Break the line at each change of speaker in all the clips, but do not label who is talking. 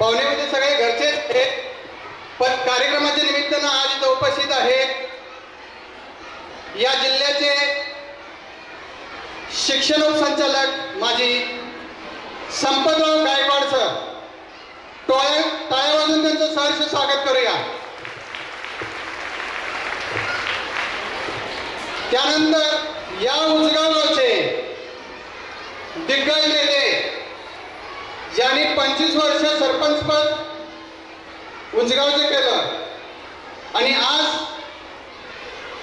पाहुणे म्हणजे सगळे घरचेच आहेत, पण कार्यक्रमाच्या निमित्तानं आज इथं उपस्थित आहेत या जिल्ह्याचे शिक्षण उपसंचालक माजी संपतराव गायकवाड सर. टाळ्या वाजून त्यांचं सहर्ष स्वागत करूया. त्यानंतर या उजगाव गावचे दिग्गज नेते ज्यांनी 25 वर्ष सरपंच पद उजगावचे केलं आणि आज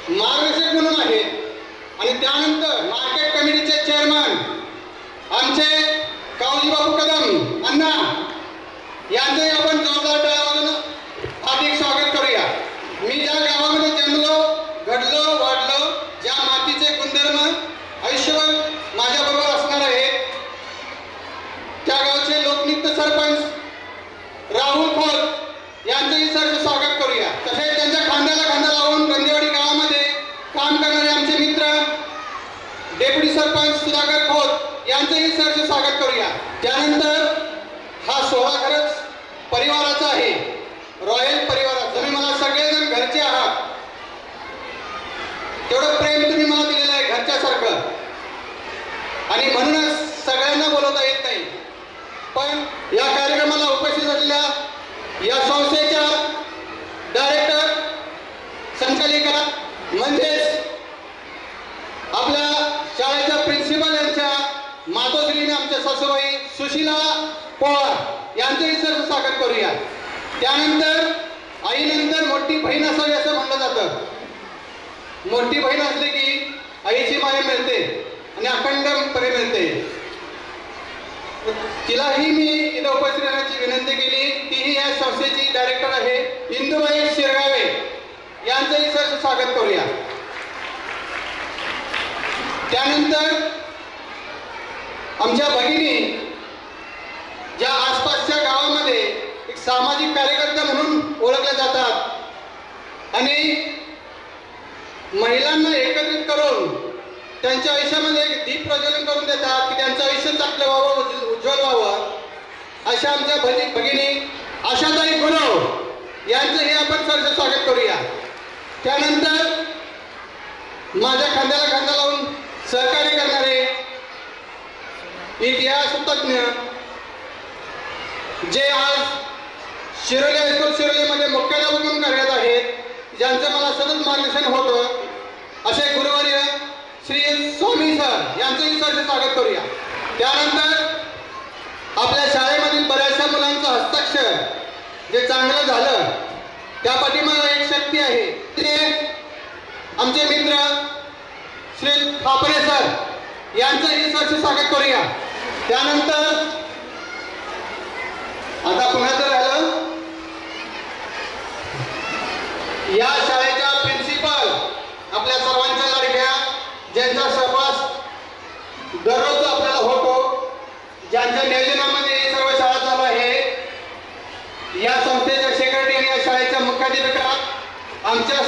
मार्गदर्शक म्हणून आहेत, आणि त्यानंतर मार्केट कमिटीचे चेअरमन आमचे कावजी बाबू कदम अण्णा यांचंही आपण जोरदार टाळ्या वाजून हार्दिक स्वागत करूया. मी ज्या गावामध्ये जन्मलो, घडलो, वाढलो, ज्या मातीचे गुणधर्म आयुष्यभर माझ्याबरोबर असणार आहेत, त्या गावचे लोकनियुक्त सरपंच राहुल खोत यांचंही सहर्ष स्वागत करूया. तसेच त्यांच्या खांद्याला खांदा लावून गंदेवाडी गावामध्ये काम करणारे आमचे मित्र डेप्युटी सरपंच सुधाकर खोत यांचंही सहर्ष स्वागत करूया. त्यानंतर हा सोहळा खरंच परिवाराचा आहे, रॉयल परिवाराचा. तुम्ही मला सगळेजण घरचे आहात, तेवढं प्रेम तुम्ही मला दिलेलं आहे घरच्यासारखं, आणि म्हणूनच सगळ्यांना बोलवता येत नाही. पण या कार्यक्रमाला उपस्थित असलेल्या या संस्थेच्या डायरेक्टर, संचालिका म्हणजेच आपल्या शाळेच्या प्रिन्सिपल यांच्या मातोश्रीने आमच्या सासूबाई सुशीला पवार यांचंही सर्व स्वागत करूया. त्यानंतर आईनंतर मोठी बहीण असावी असं म्हणलं जातं. मोठी बहीण असली की आईची माया मिळते आणि अखंडपणे मिळते. तिलाही मी इथं उपस्थित राहण्याची विनंती केली. तीही या संस्थेची डायरेक्टर आहे, इंदुबाई शिरगावे यांचंही सहर्ष स्वागत करूया. त्यानंतर आमच्या भगिनी ज्या आसपासच्या गावामध्ये एक सामाजिक कार्यकर्ता म्हणून ओळखल्या जातात आणि महिलांना एकत्रित करून त्यांच्या आयुष्यामध्ये एक दीप प्रज्वलन करून देतात की त्यांचं आयुष्य चांगलं व्हावं, उज्ज्वल व्हावं. अशा आमच्या भगिनी आशाताई गुरव यांचंही आपण सहर्ष स्वागत करूया. त्यानंतर माझ्या खांद्याला खांदा लावून सहकार्य करणारे इतिहास तज्ञ जे आज शिरोली हायस्कूल शिरोलीमध्ये मुख्याध्यापक म्हणून कार्यरत आहेत, ज्यांचं मला सतत मार्गदर्शन होतं, असे गुरुवर्य श्री स्वामी सर यांचंही सहर्ष स्वागत करूया. त्यानंतर आपल्या शाळेमधील बऱ्याचशा मुलांचं हस्ताक्षर जे चांगलं झालं त्या पाठीमागे एक शक्ती आहे, ते आमचे मित्र श्री खापरे सर यांचंही सहर्ष स्वागत करूया. त्यानंतर आता पुण्याचं राहिलं, या शाळेच्या प्रिन्सिपल आपल्या सर्वांच्या लाडक्या, ज्यांचा सहवास दररोज आपल्याला होतो, ज्यांच्या नियोजनामध्ये सर्व शाळा चालू आहे, या संस्थेच्या सेक्रेटरी आणि या शाळेच्या मुख्याध्यापिका आमच्या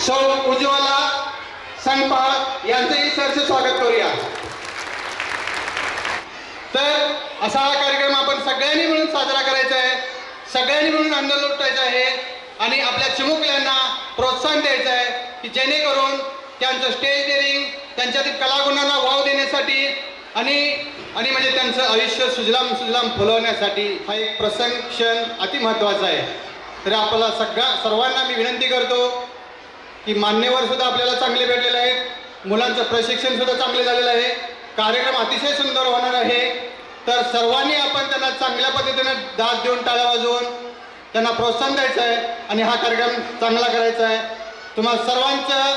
सौ उज्ज्वला संगपाळ यांचंही सहर्ष स्वागत करूया. तर असा हा कार्यक्रम आपण सगळ्यांनी मिळून साजरा करायचा आहे, सगळ्यांनी मिळून आनंद लुटायचा आहे आणि आपल्या चिमुकल्यांना प्रोत्साहन द्यायचं आहे की जेणेकरून त्यांचं स्टेज डेअरिंग, त्यांच्यातील कलागुणांना वाव देण्यासाठी आणि म्हणजे त्यांचं आयुष्य सुजलाम फुलवण्यासाठी हा एक प्रसंग क्षण अति महत्त्वाचा आहे. तर आपल्याला सर्वांना मी विनंती करतो की मान्यवर सुद्धा आपल्याला चांगले भेटलेले आहेत, मुलांचं प्रशिक्षण सुद्धा चांगले झालेलं आहे, कार्यक्रम अतिशय सुंदर होणार आहे. तर सर्वांनी आपण त्यांना चांगल्या पद्धतीने दाद देऊन टाळ्या वाजवून त्यांना प्रोत्साहन द्यायचं आहे आणि हा कार्यक्रम चांगला करायचा आहे. तुम्हाला सर्वांचं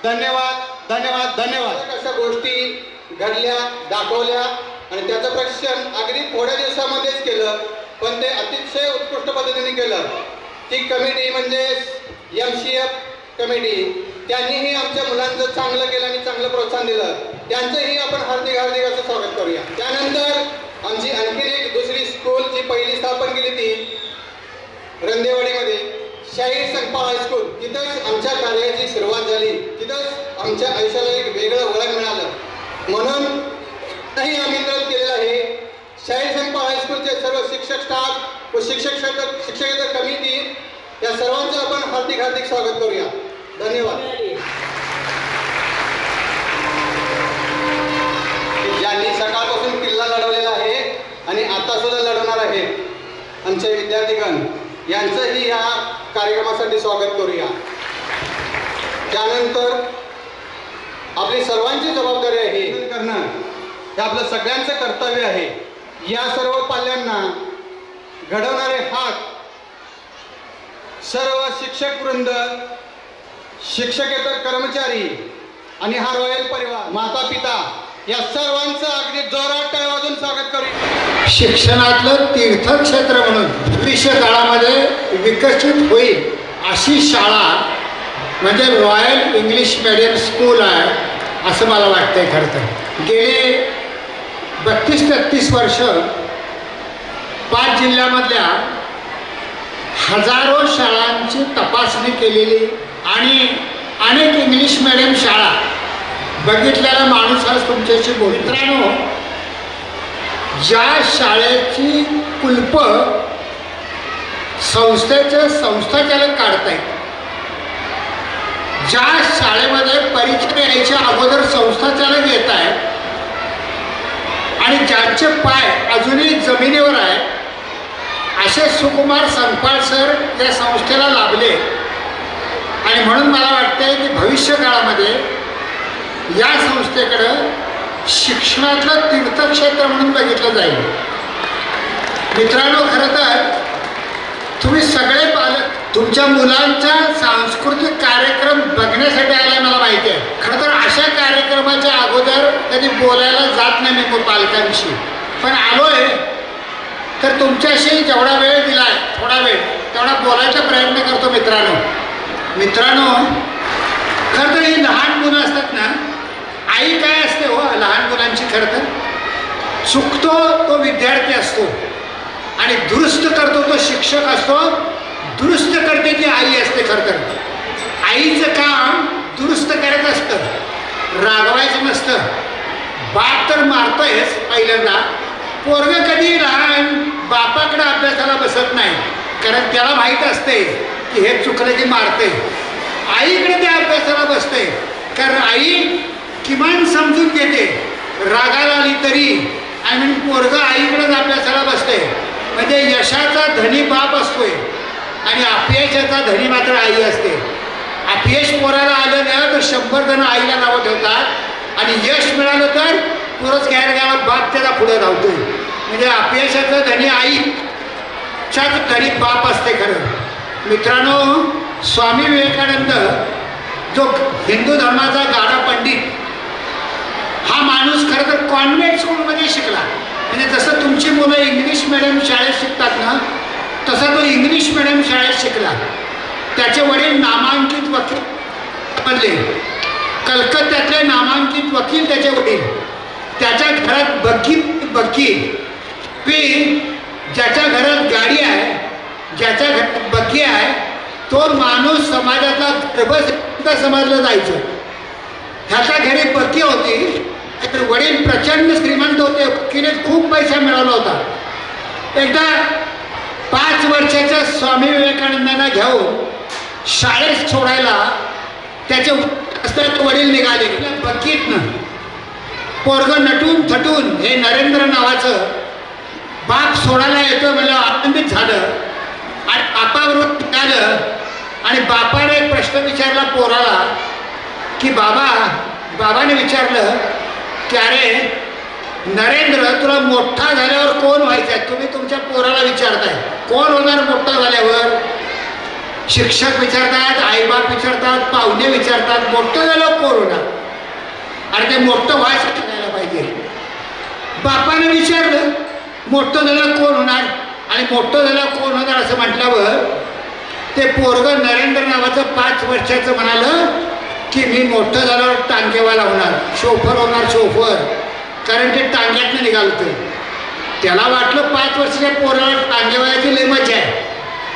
धन्यवाद धन्यवाद धन्यवाद. अशा गोष्टी घडल्या, दाखवल्या आणि त्याचं प्रशिक्षण अगदी थोड्या दिवसामध्येच केलं, पण ते अतिशय उत्कृष्ट पद्धतीने केलं. ती कमिटी म्हणजे MCF कमिटी, त्यांनीही आमच्या मुलांचं चांगलं केलं आणि चांगलं प्रोत्साहन दिलं, त्यांचंही आपण हार्दिक असं स्वागत करूया. त्यानंतर आमची आणखी एक दुसरी स्कूल जी पहिली स्थापन केली ती रंदेवाडीमध्ये शाहीर संगपाळ हायस्कूल, तिथंच आमच्या कार्याची सुरुवात झाली, तिथंच आमच्या आयुष्याला एक वेगळं वळण मिळालं, म्हणून आमंत्रित केलेलं आहे. शाहीर संगपाळ हायस्कूलचे सर्व शिक्षक स्टाफ व शिक्षकेतर कमिटी या सर्वांचं आपण हार्दिक हार्दिक स्वागत करूया. धन्यवाद. ज्यांनी सकाळपासून किल्ला लढवलेला आहे आणि आता सुद्धा लढवणार आहे आमचे विद्यार्थीगण यांचंही या कार्यक्रमासाठी स्वागत करूया. त्यानंतर आपली सर्वांची जबाबदारी आहे करणं हे आपलं सगळ्यांचं कर्तव्य आहे. या सर्व पाल्यांना घडवणारे हात सर्व शिक्षक वृंद, शिक्षकेतर कर्मचारी आणि हा रॉयल परिवार, माता पिता या सर्वांचं अगदी जोरात टाळ्या वाजून स्वागत करू.
शिक्षणातलं तीर्थक्षेत्र म्हणून भविष्य काळामध्ये विकसित होईल अशी शाळा म्हणजे रॉयल इंग्लिश मीडियम स्कूल आहे असं मला वाटतंय. खरं तर गेले 32-33 वर्ष 5 जिल्ह्यामधल्या हजारो शाळांची तपासणी केलेली आणि अनेक इंग्लिश मीडियम शाळा बघितलेला माणूस आज तुमच्याशी बोल. मित्रांनो, ज्या शाळेची कुलप संस्थाचालक काढतायत, ज्या शाळेमध्ये परीक्षा यायच्या अगोदर संस्थाचालक येत आहे आणि ज्यांचे पाय अजूनही जमिनीवर आहे असे सुकुमार संपाळ सर या संस्थेला लाभले. आणि म्हणून मला वाटतंय की भविष्य काळामध्ये या संस्थेकडं शिक्षणातलं तीर्थक्षेत्र म्हणून बघितलं जाईल. मित्रांनो, खरं तर तुम्ही सगळे पालक तुमच्या मुलांचा सांस्कृतिक कार्यक्रम बघण्यासाठी आलाय मला माहिती आहे. खरं तर अशा कार्यक्रमाच्या अगोदर कधी बोलायला जात नाही मी पालकांशी, पण आलोय तर तुमच्याशी जेवढा वेळ दिलाय थोडा वेळ तेवढा बोलायचा प्रयत्न करतो. मित्रांनो, खरं तर ही लहान मुलं असतात ना, आई काय असते हो लहान मुलांची, खरं तर चुकतो तो विद्यार्थी असतो आणि दुरुस्त करतो तो शिक्षक असतो. दुरुस्त करते ती आई असते. खरं तर आईचं काम दुरुस्त करायचं असतं, रागवायचं नसतं. बाप तर मारतोयच पहिल्यांदा. पोरगं कधी लहान बापाकडे अभ्यासाला बसत नाही, कारण त्याला माहीत असते की हे चुकलं की मारते. आईकडे ते अभ्यासाला बसते, कारण आई किमान समजून घेते, रागाला आली तरी. आणि म्हणून पोरगं आईकडेच अभ्यासाला बसते. म्हणजे यशाचा धनी बाप असतोय आणि अपयशाचा धनी मात्र आई असते. अपयश पोराला आलं ना तर 100 जण आईला नावं ठेवतात आणि यश मिळालं तर पुरच घ्यायला गेला बाप त्याला पुढे धावतोय. म्हणजे अपयशाचा धनी आईच्याच धनी बाप असते. खरं मित्रांनो, स्वामी विवेकानंद जो हिंदू धर्माचा गाढा पंडित, हा माणूस खरं तर कॉन्व्हेंट स्कूलमध्ये शिकला. म्हणजे जसं तुमची मुलं इंग्लिश मिडियम शाळेत शिकतात ना, तसा तो इंग्लिश मिडियम शाळेत शिकला. त्याचे वडील नामांकित वकील बनले, कलकत्त्यातले नामांकित वकील त्याचे वडील. त्याच्या घरात बग्गी ज्याच्या घरात गाडी आहे, ज्याच्या घरात बग्गी आहे, तो माणूस समाजाचा गर्भसिद्ध समजलं जायचं. ह्याच्या घरी बग्गी होती तर वडील प्रचंड श्रीमंत होते, वकिले खूप पैसा मिळवला होता. एकदा 5 वर्षाच्या स्वामी विवेकानंदांना घेऊन शाळेत सोडायला त्याचे वडील निघाले. बग्गीतनं पोरगं नटून थटून हे नरेंद्र नावाचं बाप सोडायला येतो मला आनंदित झालं आणि बापाबरोबर निघालं. आणि बापाने एक प्रश्न विचारला पोराला की बाबाने विचारलं की अरे नरेंद्र, तुला मोठा झाल्यावर कोण व्हायचं आहे? तुम्ही तुमच्या पोराला विचारताय कोण होणार मोठा झाल्यावर. शिक्षक विचारतात, आईबाप विचारतात, पाहुणे विचारतात, मोठं झाल्यावर कोण होणार? अरे ते मोठं व्हायचं करायला पाहिजे. बापाने विचारलं मोठं झाल्यावर कोण होणार, आणि मोठं झाल्यावर कोण होणार असं म्हटल्यावर ते पोरगं नरेंद्र नावाचं 5 वर्षाचं म्हणालं की मी मोठं झाल्यावर टांगेवाला होणार, शोफर होणार, शोफर. कारण ते टांग्यातनं निघालतं. त्याला वाटलं 5 वर्षाच्या पोराला टांगेवाल्याची लय मजा आहे,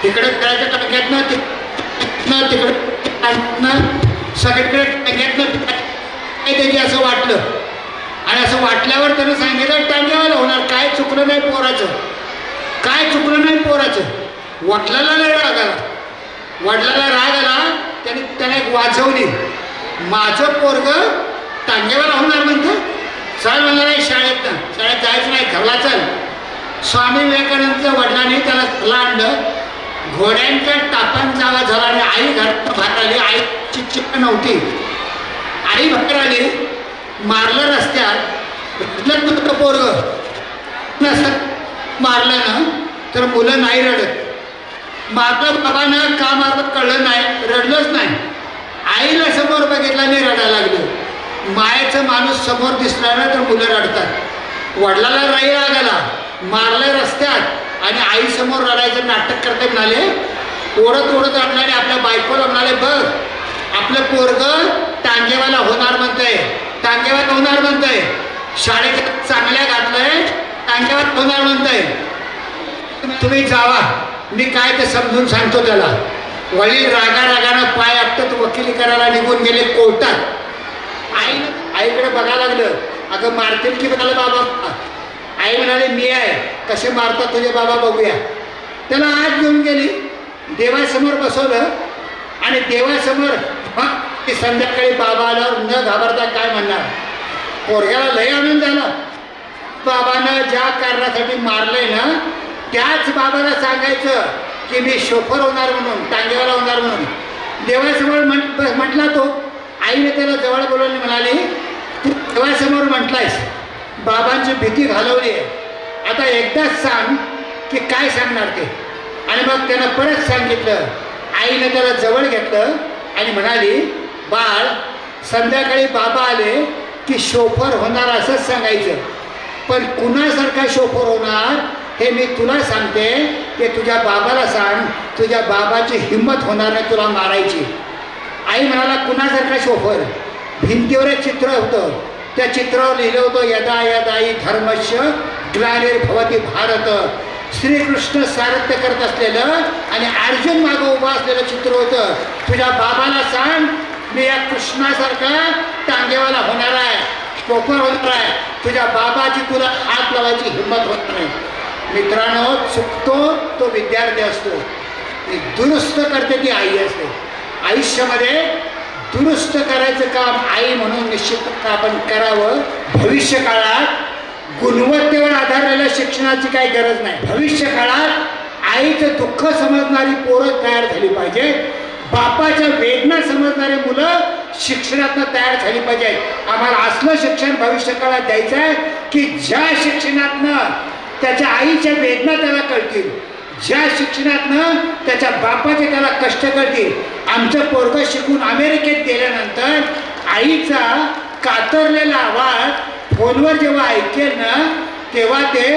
तिकडे करायचं टांग्यातनं, तिकडे सगळीकडे टांग्यातनं त्याची असं वाटलं. आणि असं वाटल्यावर त्यानं सांगितलं टांगेवाला होणार, काय चुकलं नाही पोराचं. काय चुकलं नाही पोराचं. वडिलाला लय राग आला. वडिलाला राग आला, त्याने एक वाजवली. माझं पोरग टांगेवर होणार म्हणतं. चल म्हणलं नाही शाळेत जायचं नाही, घरला चल. स्वामी विवेकानंदच्या वडिलांनी त्याला घरला आणलं. घोड्यांच्या टापांचा आवाज झाला आणि आई घरात बाहेर आली. आई चिकचिक नव्हती. आई बाहेर आली, मारलं रस्त्यात. तुझं पोरग नसत मारलं ना तर मुलं नाही रडत. मारलं बाबानं का मारलं कळलं नाही, रडलंच नाही. आईला समोर बघितलं आणि रडायला लागलं. मायेचं माणूस समोर दिसला ना तर मुलं रडतात. वडिलाला राई राग आला, मारलं रस्त्यात आणि आई समोर रडायचं नाटक करते. म्हणाले ओढत ओढत रडला आणि आपल्या बायकोला म्हणाले, बघ आपलं पोरग टांगेवाला होणार म्हणतंय, टांगेवाला होणार म्हणतंय. शाळेत चांगल्या घातलंय, टांगेवाला होणार म्हणतंय. तुम्ही जावा, मी काय ते समजून सांगतो त्याला. वडील रागारागानं पाय आपटत वकिली करायला निघून गेले कोर्टात. आईकडे बघायला लागलं. अगं मारतील की म्हणाले बाबा. आई म्हणाले मी आहे, कसे मारतात तुझे बाबा बघूया. त्याला आत घेऊन गेली, देवासमोर बसवलं आणि देवासमोर मग ते संध्याकाळी बाबा आल्यावर न घाबरता काय म्हणणार. पोरग्याला लय आनंद झाला. बाबानं ज्या कारणासाठी मारलंय ना त्याच बाबाला सांगायचं की मी शोफर होणार म्हणून, टांगेवाला होणार म्हणून. देवासमोर म्हटला तो. आईने त्याला जवळ बोलवून म्हणाली, तू देवासमोर म्हटलायस, बाबांची भीती घालवली आहे, आता एकदाच सांग की काय सांगणार ते. आणि मग त्यानं परत सांगितलं. आईने त्याला जवळ घेतलं आणि म्हणाली, बाळ संध्याकाळी बाबा आले की शोफर होणार असंच सांगायचं. पण कुणासारखा शोफर होणार हे मी तुला सांगते, ते तुझ्या बाबाला सांग. तुझ्या बाबाची हिंमत होणार नाही तुला मारायची. आई म्हणाला, कुणासारखा शोफर. भिंतीवर एक चित्र होतं, त्या चित्रावर लिहिलं होतं, यदा यदाई धर्मस्य ग्लानिर्भवति भारत. श्रीकृष्ण सारथ्य करत असलेलं आणि अर्जुन मागं उभा असलेलं चित्र होतं. तुझ्या बाबाला सांग मी या कृष्णासारखा टांगेवाला होणार आहे, शोफर होणार आहे. तुझ्या बाबाची तुला हात लावायची हिंमत होत नाही. मित्रांनो, चुकतो तो विद्यार्थी असतो, दुरुस्त करते ती आई असते. आयुष्यामध्ये दुरुस्त करायचं काम आई म्हणून निश्चित आपण करावं. भविष्य काळात गुणवत्तेवर आधारलेल्या शिक्षणाची काही गरज नाही. भविष्य काळात आईचं दुःख समजणारी पोरं तयार झाली पाहिजे. बापाच्या वेदना समजणारी मुलं शिक्षणातनं तयार झाली पाहिजेत. आम्हाला असलं शिक्षण भविष्य काळात द्यायचं आहे की ज्या शिक्षणातनं त्याच्या आईच्या वेदना त्याला कळतील, ज्या शिक्षणातनं त्याच्या बापाचे त्याला कष्ट कळतील. आमचं पोरगं शिकून अमेरिकेत गेल्यानंतर आईचा कातरलेला आवाज फोनवर जेव्हा ऐकेल ना तेव्हा ते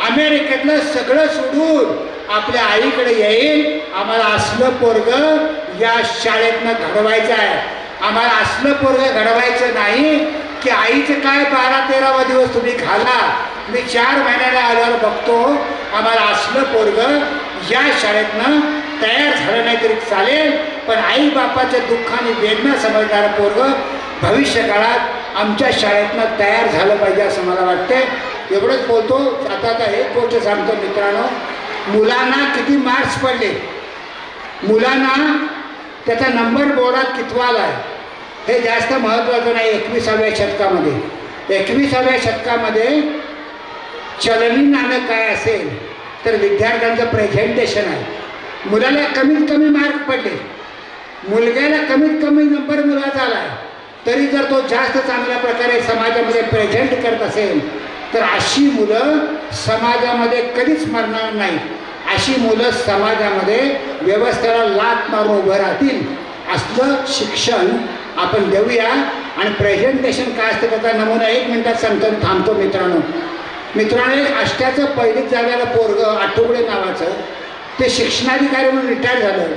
अमेरिकेतलं सगळं सोडून आपल्या आईकडे येईल. आम्हाला असलं पोरगं या शाळेतनं घडवायचं आहे. आम्हाला असलं पोरगं घडवायचं नाही की आईचं काय 12-13वा दिवस तुम्ही घाला, मी 4 महिन्याला आल्यावर बघतो. आम्हाला असलं पोरगं या शाळेतनं तयार झालं नाही तरी चालेल, पण आई बापाच्या दुःखाने वेदना समजणारं पोरगं भविष्य काळात आमच्या शाळेतनं तयार झालं पाहिजे असं मला वाटतंय. एवढंच बोलतो. आता एक गोष्ट सांगतो मित्रांनो, मुलांना किती मार्क्स पडले, मुलांना त्याचा नंबर बोर्डात कितवा आला आहे हे जास्त महत्त्वाचं नाही. 21व्या शतकामध्ये 21व्या शतकामध्ये चलनी नाणं काय असेल तर विद्यार्थ्यांचं प्रेझेंटेशन आहे. मुलाला कमीत कमी मार्क पडले, मुलग्याला कमीत कमी नंबर मुलाचा आला आहे, तरी जर तो जास्त चांगल्या प्रकारे समाजामध्ये प्रेझेंट करत असेल तर अशी मुलं समाजामध्ये कधीच मरणार नाही. अशी मुलं समाजामध्ये व्यवस्थेला लाथ मारून उभं राहतील. असलं शिक्षण आपण देऊया. आणि प्रेझेंटेशन काय असतं त्याचा नमुना 1 मिनिटात सांगतो, थांबतो. मित्रांनो, एक अष्ट्याचं पहिलीत झालेलं पोरगं आठवडे नावाचं, ते शिक्षणाधिकारी म्हणून रिटायर झालं.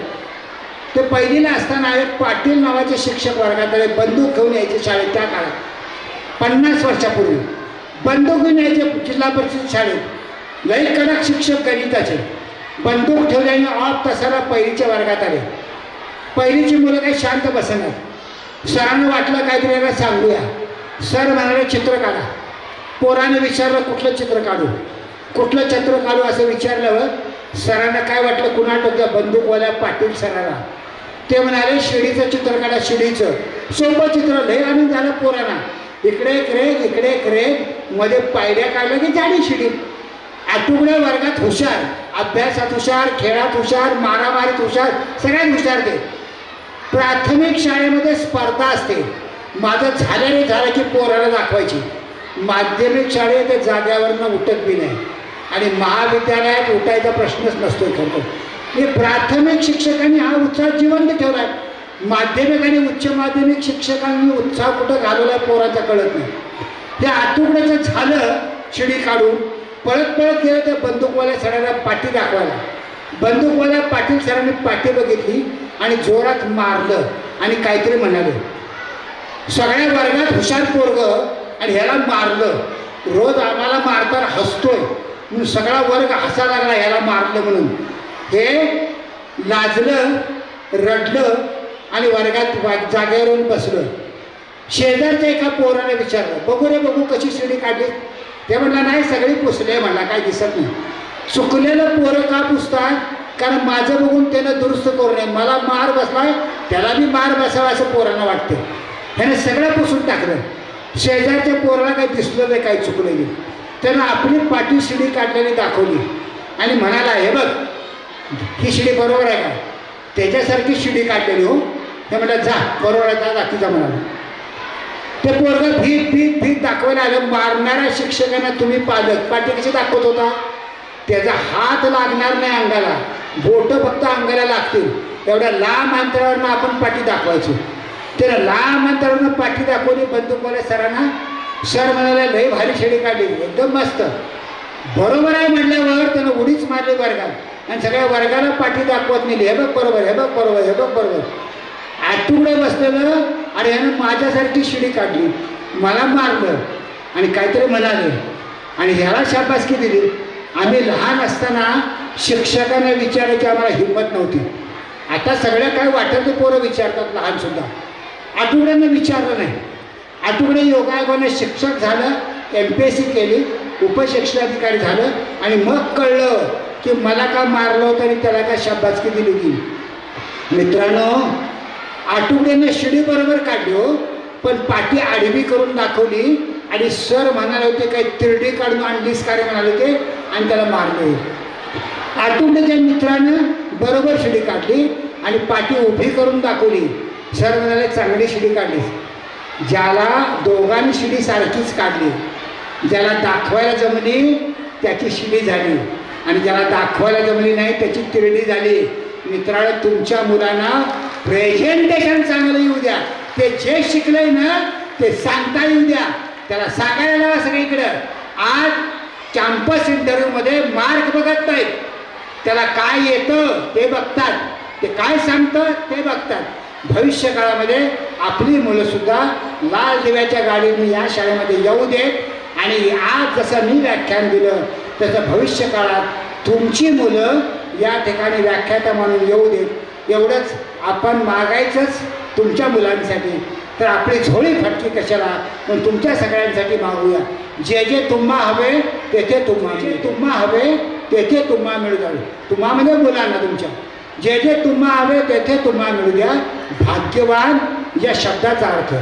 ते पहिलीला असताना एक पाटील नावाचे शिक्षक वर्गात आले. बंदूक घेऊन यायचे शाळेत. त्या काळात 50 वर्षापूर्वी बंदूक घेऊन यायचे जिल्हा परिषद शाळेत. लई कडक शिक्षक गणिताचे. बंदूक ठेवल्याने ऑफ तासाला पहिलीच्या वर्गात आले. पहिलीची मुलं काही शांत बसणार. सरांना वाटलं काहीतरी याला सांगूया. सर म्हणाले चित्र काढा. पोराने विचारलं कुठलं चित्र काढू. कुठलं चित्र काढू असं विचारल्यावर सरांना काय वाटलं, कुणा टोक्या बंदूकवाल्या पाटील सरांना. ते म्हणाले शिडीचं चित्र काढा, शिडीचं. सोपं चित्र, लय आनंद झाला पोरांना. इकडे एक रेग, इकडे एक रेग, मध्ये पायऱ्या काढल्या की झाली शिडी. आठवड्या वर्गात हुशार, अभ्यासात हुशार, खेळात हुशार, मारामारीत हुशार, सगळ्यात हुशार ते. प्राथमिक शाळेमध्ये स्पर्धा असते, माझं झालं नाही झालं की पोराला दाखवायची. माध्यमिक शाळेत ते जाग्यावरनं उठत बी नाही आणि महाविद्यालयात उठायचा प्रश्नच नसतो. खरं हे प्राथमिक शिक्षकांनी हा उत्साह जिवंत ठेवला आहे. माध्यमिक आणि उच्च माध्यमिक शिक्षकांनी उत्साह कुठं घालवला पोराचा कळत नाही. त्या आठवड्याचं झालं शिडी काढून, पळत पळत गेलं त्या बंदूकवाल्या सरांना पाठी दाखवायला. बंदूकवाल्या पाटील सरांनी पाठी बघितली आणि जोरात मारलं आणि काहीतरी म्हणाले. सगळ्या वर्गात हुशार पोरग आणि ह्याला मारलं. रोज आम्हाला मारताना हसतोय म्हणून सगळा वर्ग हसा लागला ह्याला मारलं म्हणून. हे लाजलं, रडलं आणि वर्गात जागेवरून बसलं. शेजारच्या एका पोराने विचारलं, बघू रे बघू कशी शिडी काढली. ते म्हणला नाही सगळी पुसले, म्हणला काय दिसत नाही. चुकलेलं पोरं का पुसतात, कारण माझं बघून त्यानं दुरुस्त करू नये. मला मार बसलाय त्याला बी मार बसावा असं पोरांना वाटते. ह्याने सगळं पुसून टाकलं. शेजारच्या पोराला काही दिसलं नाही काही चुकलेली. त्यानं आपली पाठी शिडी काढलेली दाखवली आणि म्हणाला, हे बघ ही शिडी बरोबर आहे का, त्याच्यासारखी शिडी काढलेली हो. हे म्हटलं जा बरोबर आहे का दाखीचा म्हणाला. ते पोरगं भीत भीत भीत दाखवायला आलं. मारणाऱ्या शिक्षकांना तुम्ही पालक पाठी कशी दाखवत होता, त्याचा हात लागणार नाही अंगाला, बोटं फक्त अंगाला लागतील एवढ्या लांब अंतरावरनं आपण पाठी दाखवायचो. त्यानं लांब अंतरावरनं पाठी दाखवली बंदूकवाल्या सरांना. सर म्हणाले लई भारी शिडी काढली, एकदम मस्त. बरोबर आहे म्हटल्यावर त्यानं उडीच मारली वर्गात आणि सगळ्या वर्गाला पाठी दाखवत नेली. हे बघ बरोबर, हे बघ बरोबर, हे बघ बरोबर. आठवडे बसलेलं आणि ह्यानं माझ्यासारखी शिडी काढली, मला मारलं आणि काहीतरी म्हणाले आणि ह्याला शाबासकी दिली. आम्ही लहान असताना शिक्षकांना विचारायची आम्हाला हिंमत नव्हती. आता सगळ्या काय वाटत ते पोरं विचारतात, लहानसुद्धा. आठवड्यांना विचारलं नाही. आठवडे योगायोगाने शिक्षक झालं, MPSC केली, उपशिक्षणाधिकारी झालं आणि मग कळलं की मला का मारलं होतं आणि त्याला का शाबासकी दिली होती. मित्रांनो, आठवड्यानं शिडी बरोबर काढली हो, पण पाठी आडवी करून दाखवली आणि सर म्हणाले होते काही तिरडी काढून आणलीस का रे म्हणाले होते आणि त्याला मारले. आठवड्याच्या मित्रानं बरोबर शिडी काढली आणि पाठी उभी करून दाखवली. सर म्हणाले चांगली शिडी काढली. ज्याला दोघांनी शिडी सारखीच काढली, ज्याला दाखवायला जमली त्याची शिडी झाली आणि ज्याला दाखवायला जमली नाही त्याची तिरडी झाली. मित्रांनो, तुमच्या मुलांना प्रेझेंटेशन चांगलं येऊ द्या. ते जे शिकलंय ना ते सांगता येऊ द्या. त्याला सांगायला लावा सगळीकडं. आज कॅम्पस इंटरव्ह्यूमध्ये मार्क बघत नाहीत, त्याला काय येतं ते बघतात, ते काय सांगतं ते बघतात. भविष्य काळामध्ये आपली मुलंसुद्धा लाल दिव्याच्या गाडीने या शाळेमध्ये येऊ देत आणि आज जसं मी व्याख्यान दिलं तसं भविष्य काळात तुमची मुलं या ठिकाणी व्याख्याता म्हणून येऊ देत. एवढंच आपण मागायचंच तुमच्या मुलांसाठी. तर आपली झोळी फटकी कशाला, पण तुमच्या सगळ्यांसाठी मागूया. जे जे तुम्हा हवे तेथे तुम्हा, जे तुम्हा हवे तेथे तुम्हा मिळू द्यावे. तुम्हा म्हणजे मुलांना तुमच्या, जे जे तुम्हा हवे तेथे तुम्हा मिळू द्या. भाग्यवान या शब्दाचा अर्थ,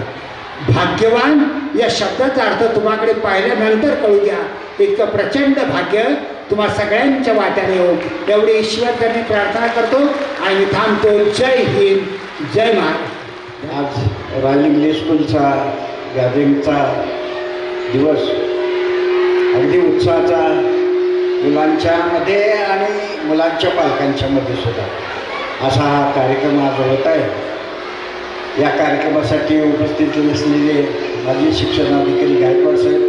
भाग्यवान या शब्दाचा अर्थ तुम्हाकडे पाहिल्यानंतर कळू द्या. इतकं प्रचंड भाग्य तुम्हा सगळ्यांच्या वाट्याने येऊ एवढी ईश्वरचरणी प्रार्थना करतो आणि मी थांबतो. जय हिंद, जय महाराष्ट्र.
आज रॉयल इंग्लिश स्कूलचा गॅदरिंगचा दिवस अगदी उत्साहाचा मुलांच्यामध्ये आणि मुलांच्या पालकांच्यामध्ये सुद्धा असा हा कार्यक्रम आज होत आहे. या कार्यक्रमासाठी उपस्थित असलेले माजी शिक्षणाधिकारी गायकवाड साहेब,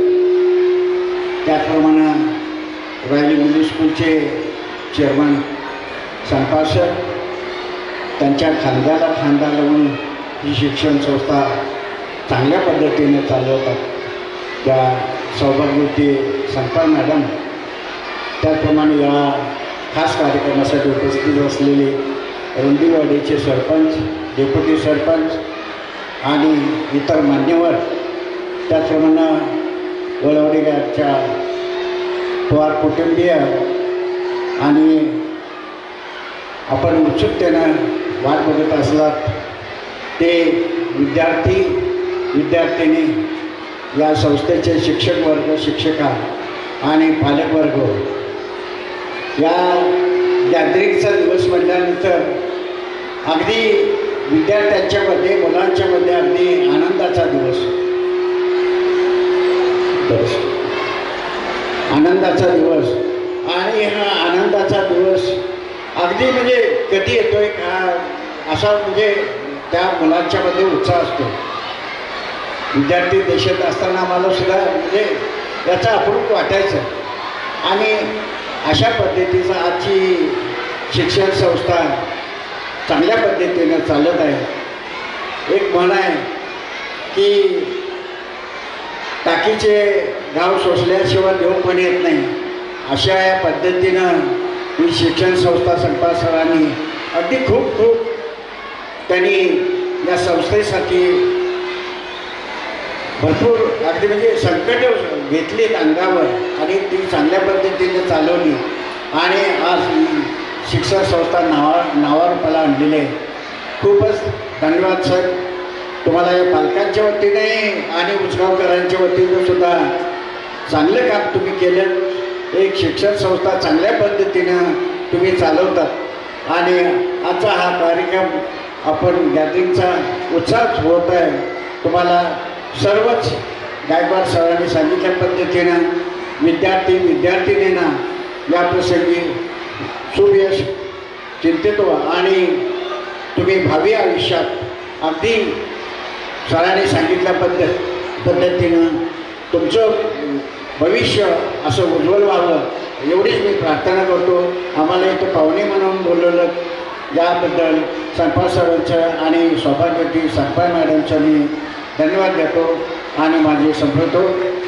त्याचप्रमाणे रॉयल इंग्लिश स्कूलचे चेअरमन संपाळ सर, त्यांच्या खांद्याला खांदा लावून ही शिक्षण संस्था चांगल्या पद्धतीने चालवतात त्या सौभाग्यवती संपाळ मॅडम, त्याचप्रमाणे या खास कार्यक्रमासाठी उपस्थित असलेले रुंदीवाडीचे सरपंच, डेप्युटी सरपंच आणि इतर मान्यवर, त्याचप्रमाणे वळवडेगावच्या पवार कुटुंबीय आणि आपण उत्सुकतेनं वाट बघत असलात ते विद्यार्थी विद्यार्थिनी, या संस्थेचे शिक्षक वर्ग, शिक्षिका आणि पालक वर्ग, या गॅदरिंगचा दिवस म्हटल्यानंतर अगदी विद्यार्थ्यांच्यामध्ये, मुलांच्यामध्ये अगदी आनंदाचा दिवस, आनंदाचा दिवस. आणि हा आनंदाचा दिवस अगदी म्हणजे कधी येतोय का असा म्हणजे त्या मुलांच्यामध्ये उत्साह असतो. विद्यार्थी देशात असताना आम्हाला सुद्धा म्हणजे याचा अप्रूप वाटायचं. आणि अशा पद्धतीचं आजची शिक्षण संस्था चांगल्या पद्धतीनं चालत आहे. एक म्हण आहे की टाकीचे गाव सोसल्याशिवाय देव पण येत नाही. अशा या पद्धतीनं ही शिक्षण संस्था संपाल सरांनी अगदी खूप त्यांनी या संस्थेसाठी भरपूर अगदी म्हणजे संकट घेतलीत अंगावर आणि ती चांगल्या पद्धतीने चालवली. आणि आज ही शिक्षण संस्था नावारूपाला आणलेली आहे. खूपच धन्यवाद सर. तुम्हाला या पालकांच्या वतीने आणि उचगावकरांच्या वतीने सुद्धा चांगलं काम तुम्ही केलं. एक शिक्षण संस्था चांगल्या पद्धतीनं तुम्ही चालवतात आणि आजचा हा कार्यक्रम आपण गॅदरिंगचा उत्साह होत आहे. तुम्हाला सर्वच गायकवाड सरांनी सांगितल्या पद्धतीनं विद्यार्थिनींना या प्रसंगी सुयश चिंतित व्हा आणि तुम्ही भावी आयुष्यात अगदी सरांनी सांगितल्या पद्धतीनं तुमचं भविष्य असं उज्ज्वल व्हावं एवढीच मी प्रार्थना करतो. आम्हाला इथं पाहुणे म्हणून बोलवलं याबद्दल संपाल सरांचं आणि सौभाग्यवती संपाल मॅडमचं मी धन्यवाद देतो आणि माझे संपवतो.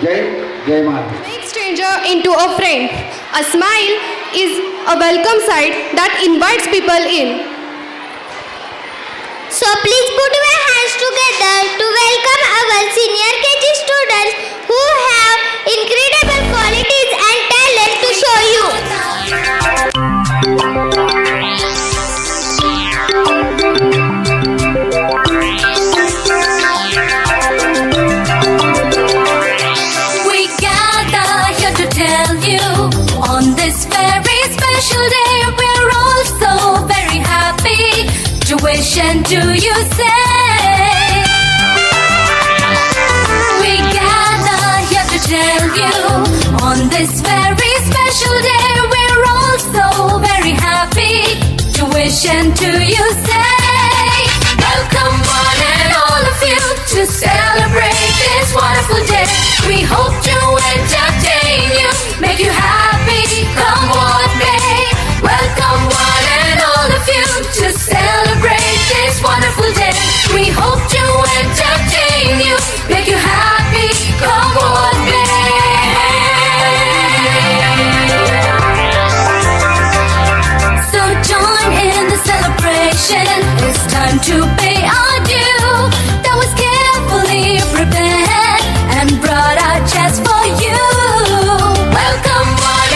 जय Maharaj.
Make stranger into a friend. A smile is a welcome sight that invites people in.
So please put your hands together to welcome our senior KG students who have incredible qualities and talent to show you.
We gather here to tell you on this very special day we're all so very happy. Tuition, do you say? We gather here to tell you on this very special day we're all so very happy. Tuition, do you say? Welcome one and all of you to celebrate this wonderful day. We hope to entertain you, make you happy, come what may. Welcome one and all of you to celebrate this wonderful day. We hope to entertain you, make you happy, come what may. So join in the celebration. It's time to pay our due. That was carefully prepared and brought out just for you. Welcome one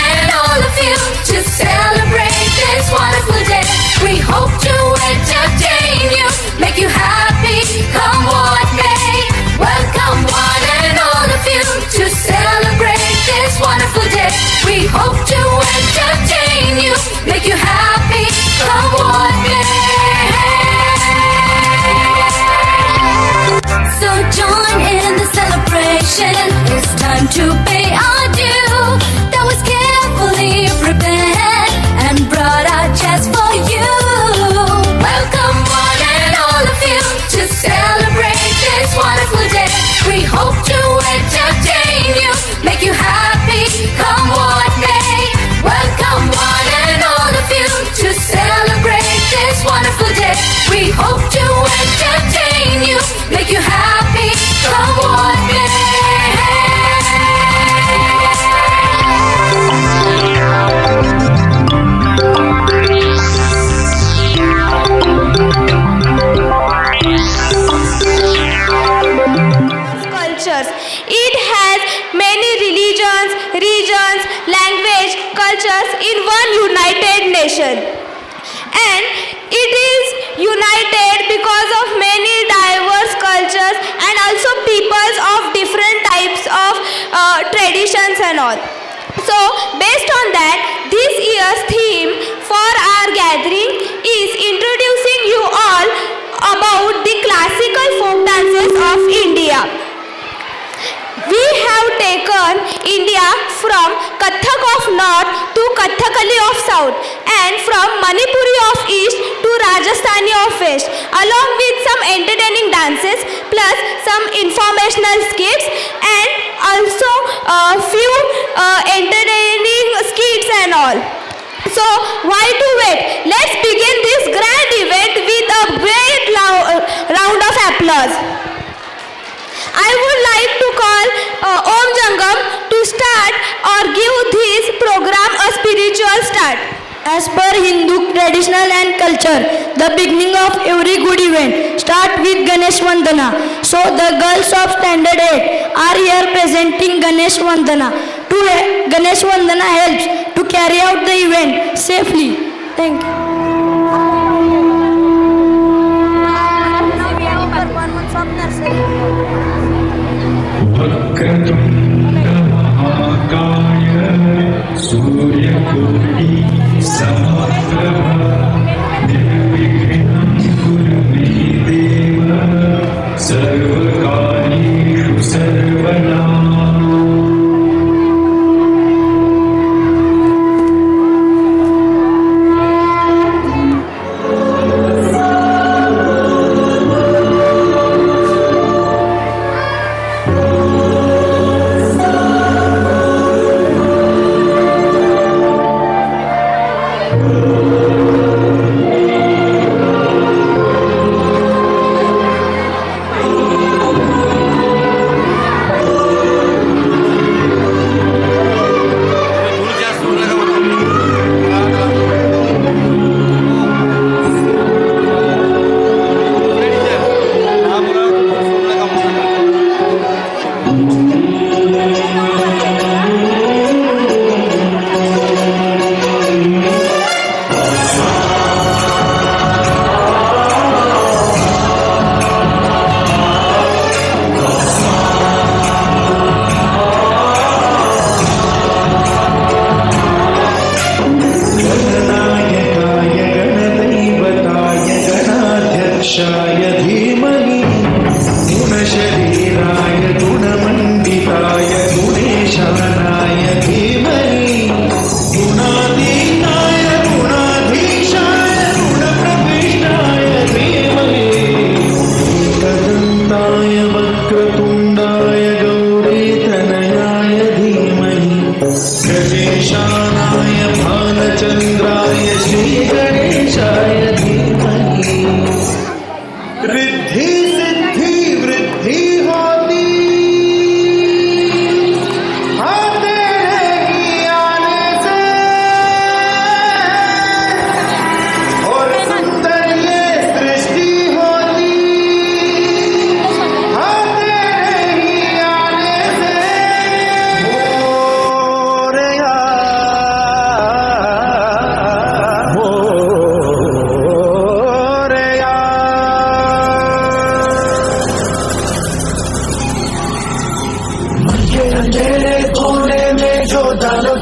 cultures in one united nation. And it is united because of many diverse cultures and also peoples of different types of traditions and all. So based on that, this year's theme for our gathering is introducing you all about the classical folk dances of India. We have taken India from Kathak of North to Kathakali of South, and from Manipuri of East to Rajasthani of West, along with some entertaining dances plus some informational skits and also a few entertaining skits and all. So why to wait? Let's begin this grand event with a great round of applause. I would like to call Om Jangam to start or give this program a spiritual start. As per Hindu traditional and culture, the beginning of every good event start with Ganesh Vandana. So the girls of Standard 8 are here presenting Ganesh Vandana. Ganesh Vandana helps to carry out the event safely. Thank you.
सूर्यकोटि समप्रभ निर्विघ्नं कुरु मे देव सर्वकार्येषु सर्वदा.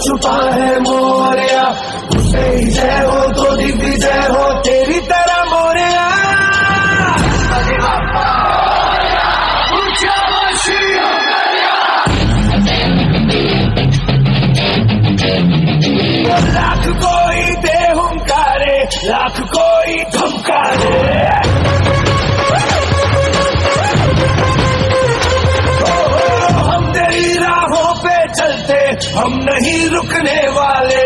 छुपा है मोरिया, उसे ही जय हो तो दिग्विजय हो तेरी तरह मोरिया. लाख कोई दे हुंकारे, लाख कोई धमकारे, हम तेरी राहों पे चलते, हम नहीं रुकने वाले.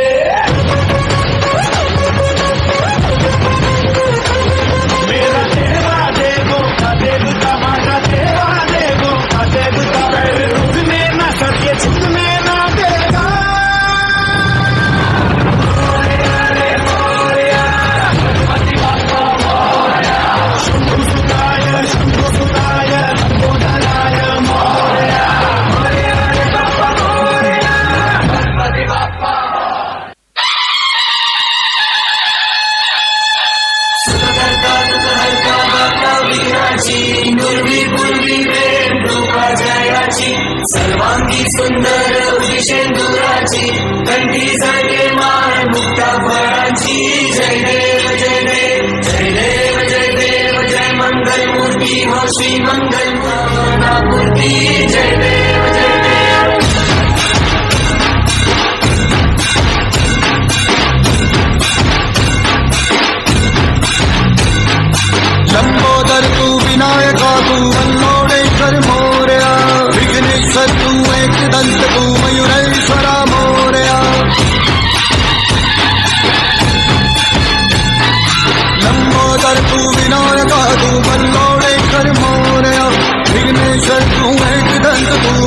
मेरा तेरा देवो का देवता, माना तेरा देवो का देवता, पहले रुकने ना सके झुकने ना देगा. मोरिया रे मोरिया, गणपति बाप्पा मोरिया. के माय मुक्ता फळांची जय देव जय देव जय देव जय देव जय मंगल मूर्ती हो श्री मंगल मूर्ती जय देव जय देव
लंबोदर तू विनायका तू वल्लोडेश्वर मोरया विघ्नेश्वर तू एकदंत तू मयुरेश्वरा मोरया लंबोदर तू विनायका तू वल्लोडेश्वर मोरया विघ्नेश्वर तू एकदंत तू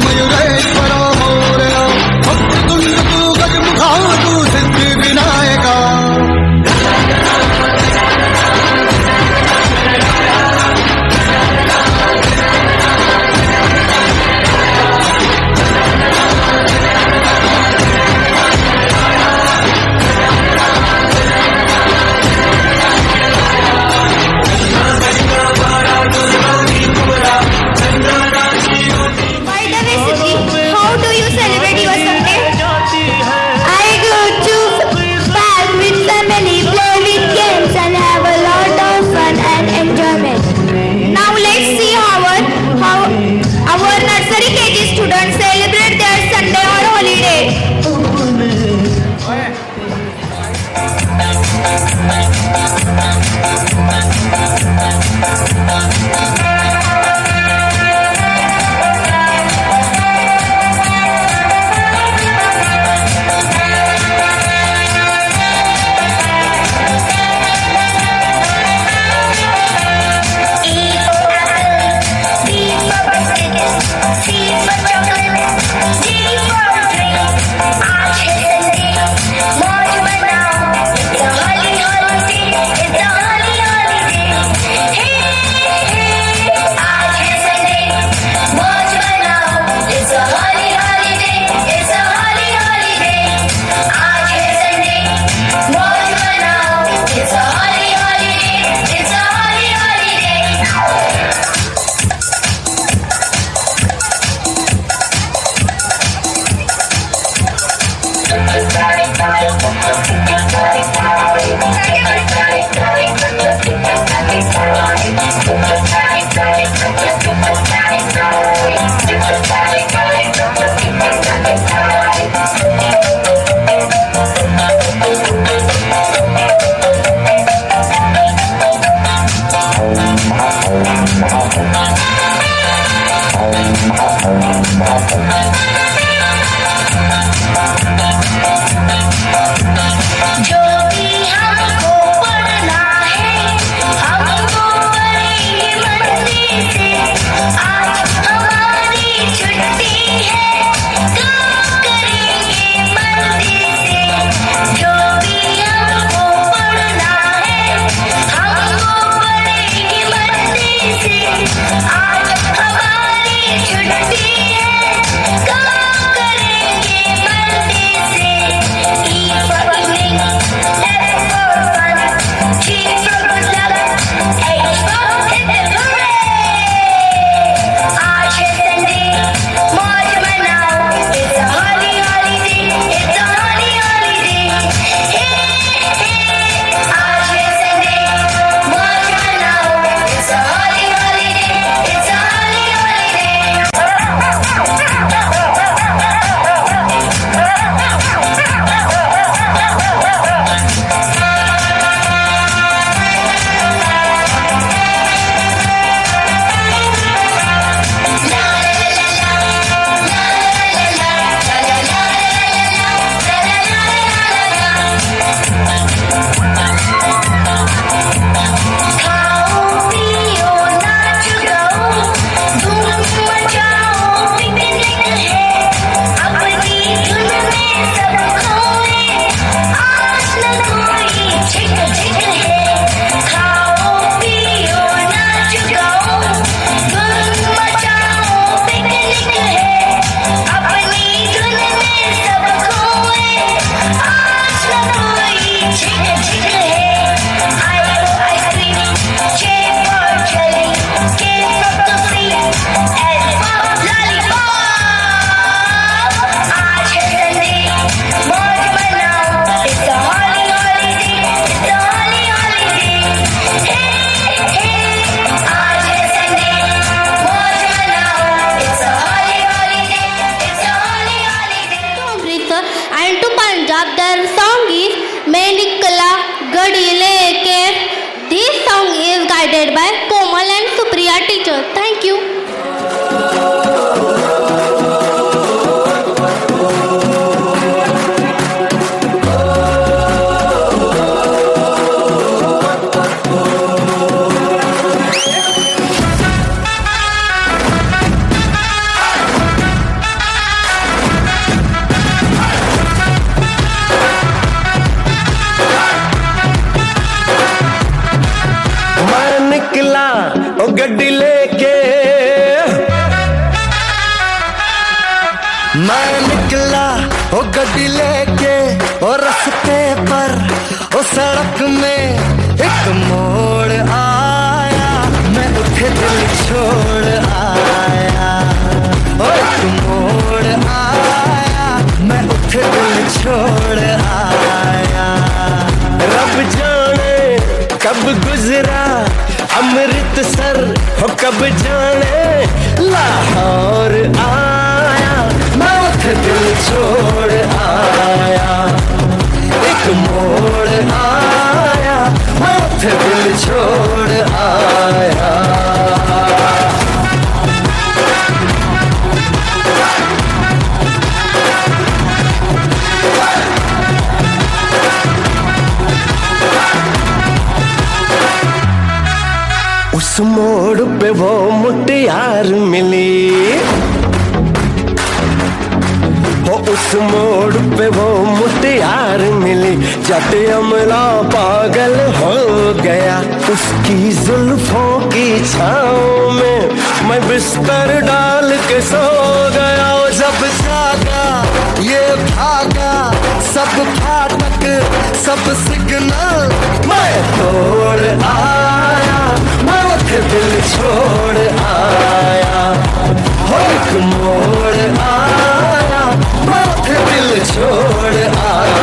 रास्ते पर ओ सड़क में एक मोड़ आया, मैं उठे दिल छोड़ आया। ओ एक मोड़ आया, मैं उठे दिल छोड़ आया। रब जाने कब गुजरा अमृतसर, हो कब जाने लाहौर आया, मैं उठे दिल छोड़ आया। एक मोड़ आया, मैं उठे दिल छोड़ आया। उस मोड़ पे वो मुटियार मिली, वो उस मोड़ पे वो मुटियार मिली। जट अमला पागल हो गया, उसकी जुल्फों की छाँव में मैं बिस्तर डाल के सो गया। वो जब जागा ये भागा, सब फाटक सब सिग्नल मैं तोड़ आया, मैं उठे दिल छोड़ आया। हो एक मोड़ आया, मैं उठे दिल छोड़ आया।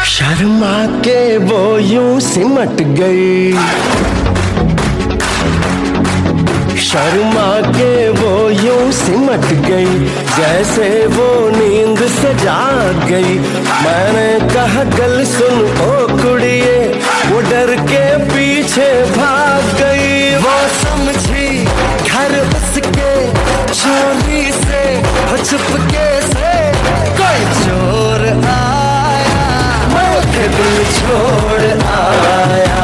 शर्मा के वो यूं सिमट गई, शर्मा के वो यूं सिमट गई, जैसे वो नींद से जाग गई। मैंने कहा गल सुन ओ कुड़िए, वो डर के पीछे भाग गई। वो समझी घर उसके चोरी से, छुपके से कोई चोर आया, मैं उठे दिल छोड़ आया।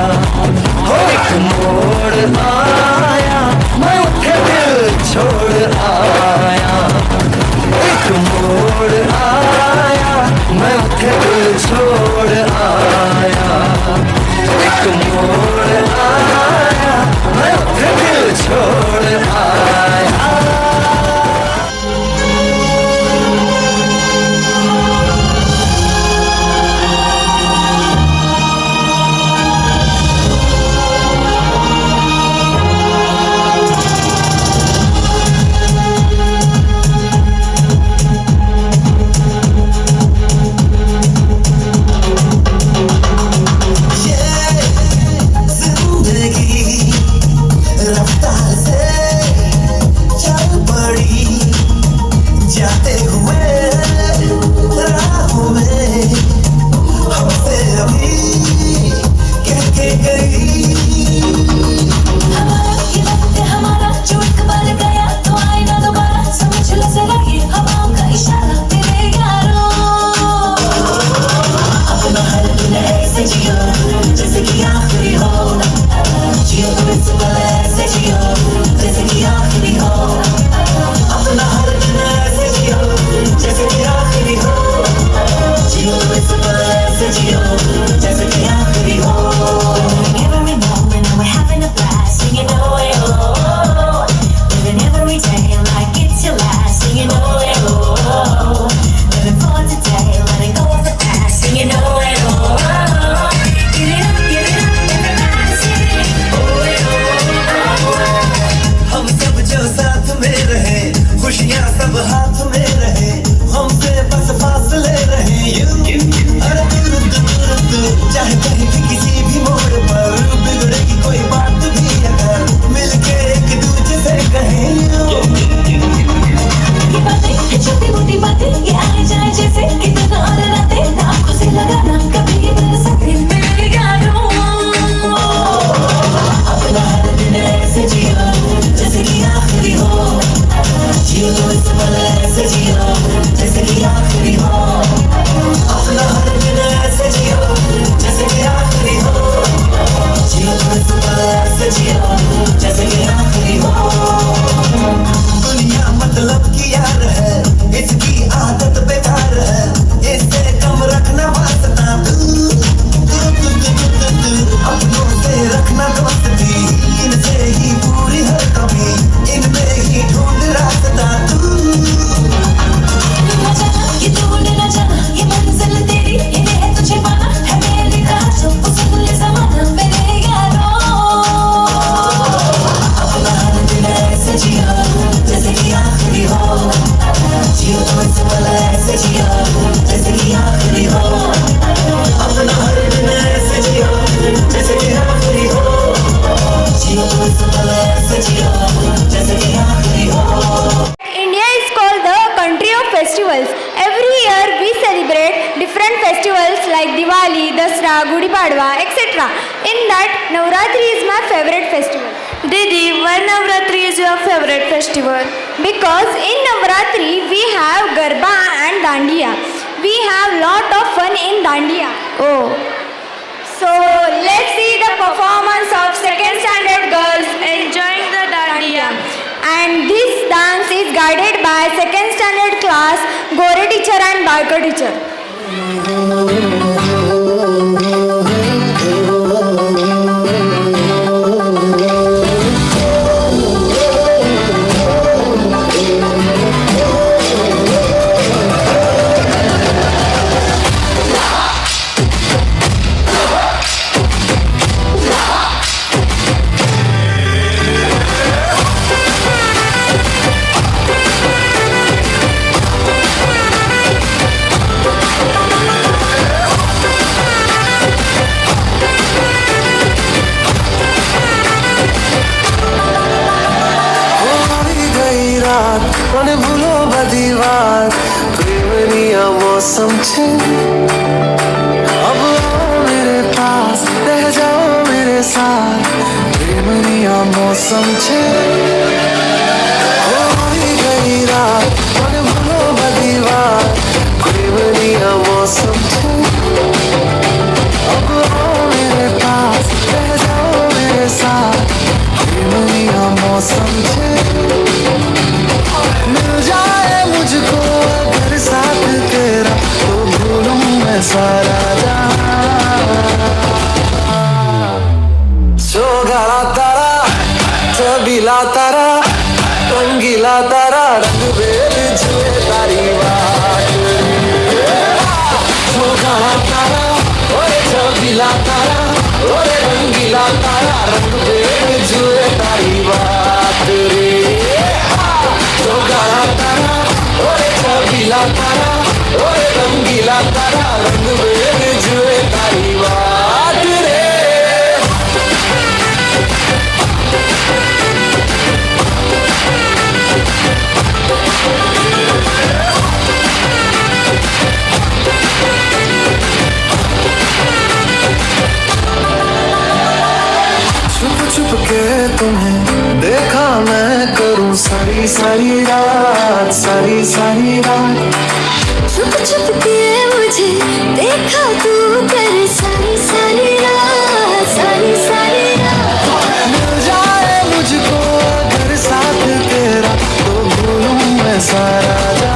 हो एक मोड़ आया, मैं उठे दिल छोड़ आया। एक मोड़ आया, मैं उठे दिल छोड़ आया। एक मोड़ आया, मैं उठे दिल छोड़ आया।
etc. In that, Navratri is my favorite festival. Didi, why Navratri is your favorite festival? Because in Navratri we have Garba and Dandiya. We have lot of fun in Dandiya. Oh. So let's see the performance of second standard girls enjoying the Dandiya. And this dance is guided by second standard class Gore teacher and Barker teacher.
મને ભૂલો બધી વાત પ્રેમની આ મૌસમ છે अब आओ मेरे पास रह जाओ मेरे साथ प्रेमनी आ मौसम छे होई गई रात મને ભૂલો બધી વાત પ્રેમની આ मौसम छे अब आओ मेरे पास रह जाओ मेरे साथ प्रेमनी आ मौसम छे मिल जाए मुझको अगर साथ तेरा तो भूलूं मैं सारा सोगाला तारा छबीला तारा रंगीला तारा रंग बेल जुए तारी बात सोगाला तारा ओरे छबीला तारा ओरे रंगीला तारा रंग बेल जुए तारी बात रे सोगाला तारा ओरे छबीला तारा ओरे रंगीला तारा रंग बेल जुए तारी बात रे छुप छुप के तुम्हें देखा मैं करूं सारी सारी रात सारी सारी रात
छुप छुप के मुझे देखा तू कर सारी सारी रात सारी सारी रात
मिल जाए मुझको अगर साथ तेरा तो भूलूं मैं सारा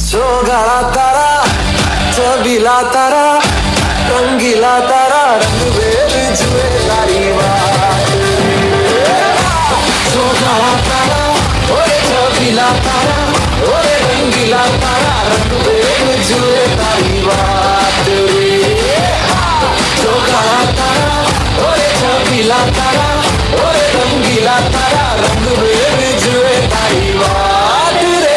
सोगाला तारा छबीला तारा रंगीला तारा रंग बेल जुए तारी बात सोगाला तारा ओरे छबीला तारा ओरे रंगीला तारा रंग बेल जुए तारी बात रे सोगाला तारा ओरे छबीला तारा ओरे रंगीला तारा रंग बेल जुए तारी बात रे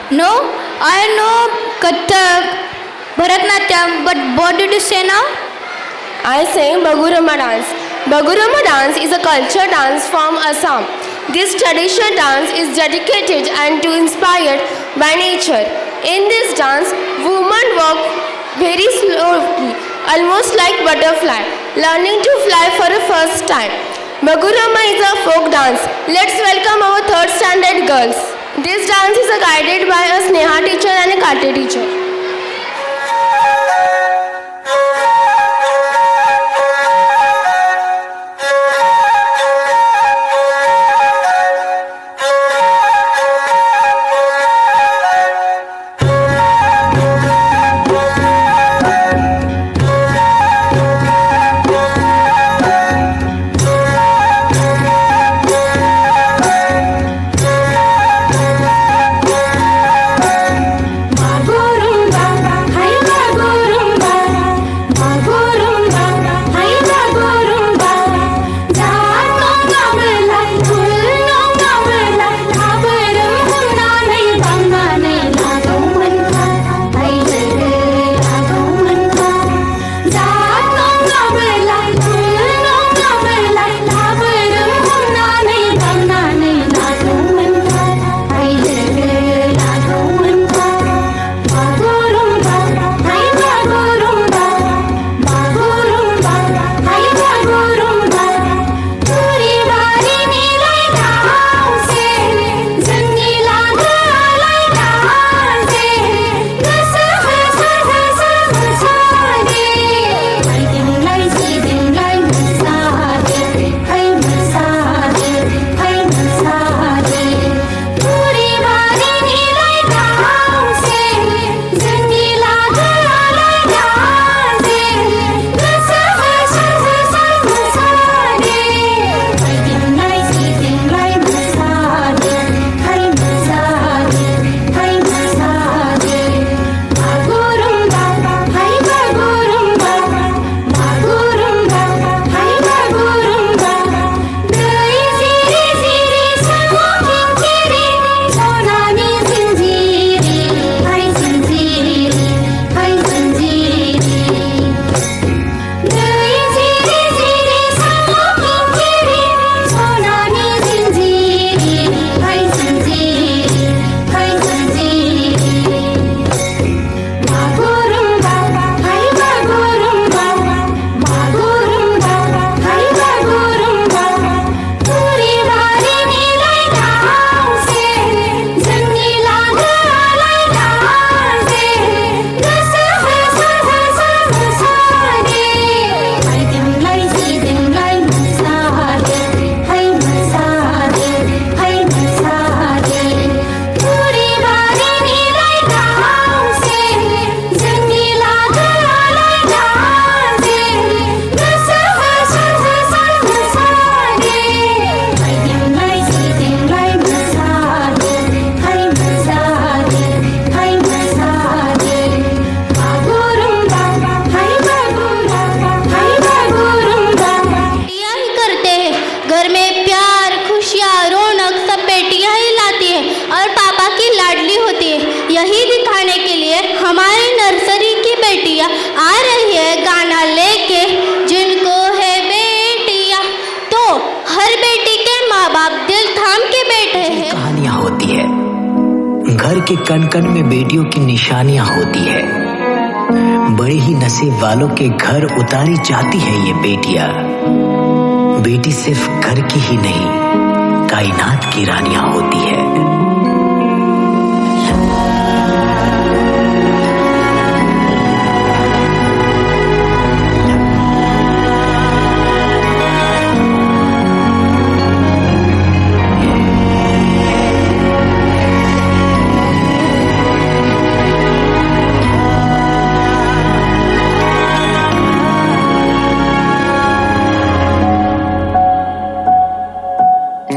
No, I know Kathak, Bharatnatyam, but what did you say now? I say Bagurama dance. Bagurama dance is a culture dance from Assam. This traditional dance is dedicated and to inspired by nature. In this dance, women walk very slowly, almost like butterfly, learning to fly for the first time. Bagurama is a folk dance. Let's welcome our third standard girls. This dance is guided by a Sneha teacher and a Karate teacher.
घर के कण कण में बेटियों की निशानियां होती है। बड़े ही नसीब वालों के घर उतारी जाती है ये बेटियां। बेटी सिर्फ घर की ही नहीं, कायनात की रानियां होती है।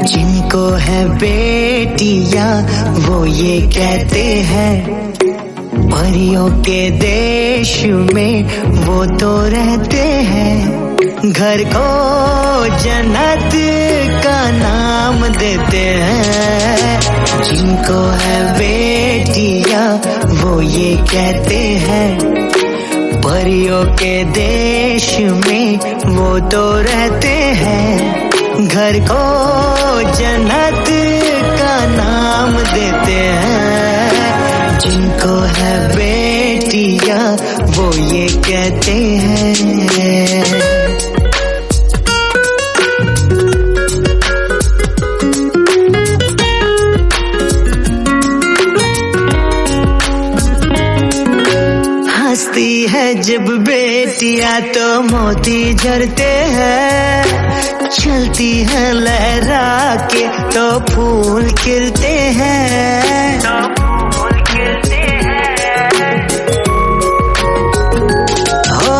जिनको है बेटियां वो ये कहते हैं, परियों के देश में वो तो रहते हैं। घर को जन्नत का नाम देते हैं। जिनको है बेटियां वो ये कहते हैं, परियों के देश में वो तो रहते हैं। घर को जन्नत का नाम देते हैं। जिनको है बेटियां वो ये कहते हैं। हंसती है जब बेटियां तो मोती झरते हैं, चलती है लहरा के तो फूल खिलते हैं। हो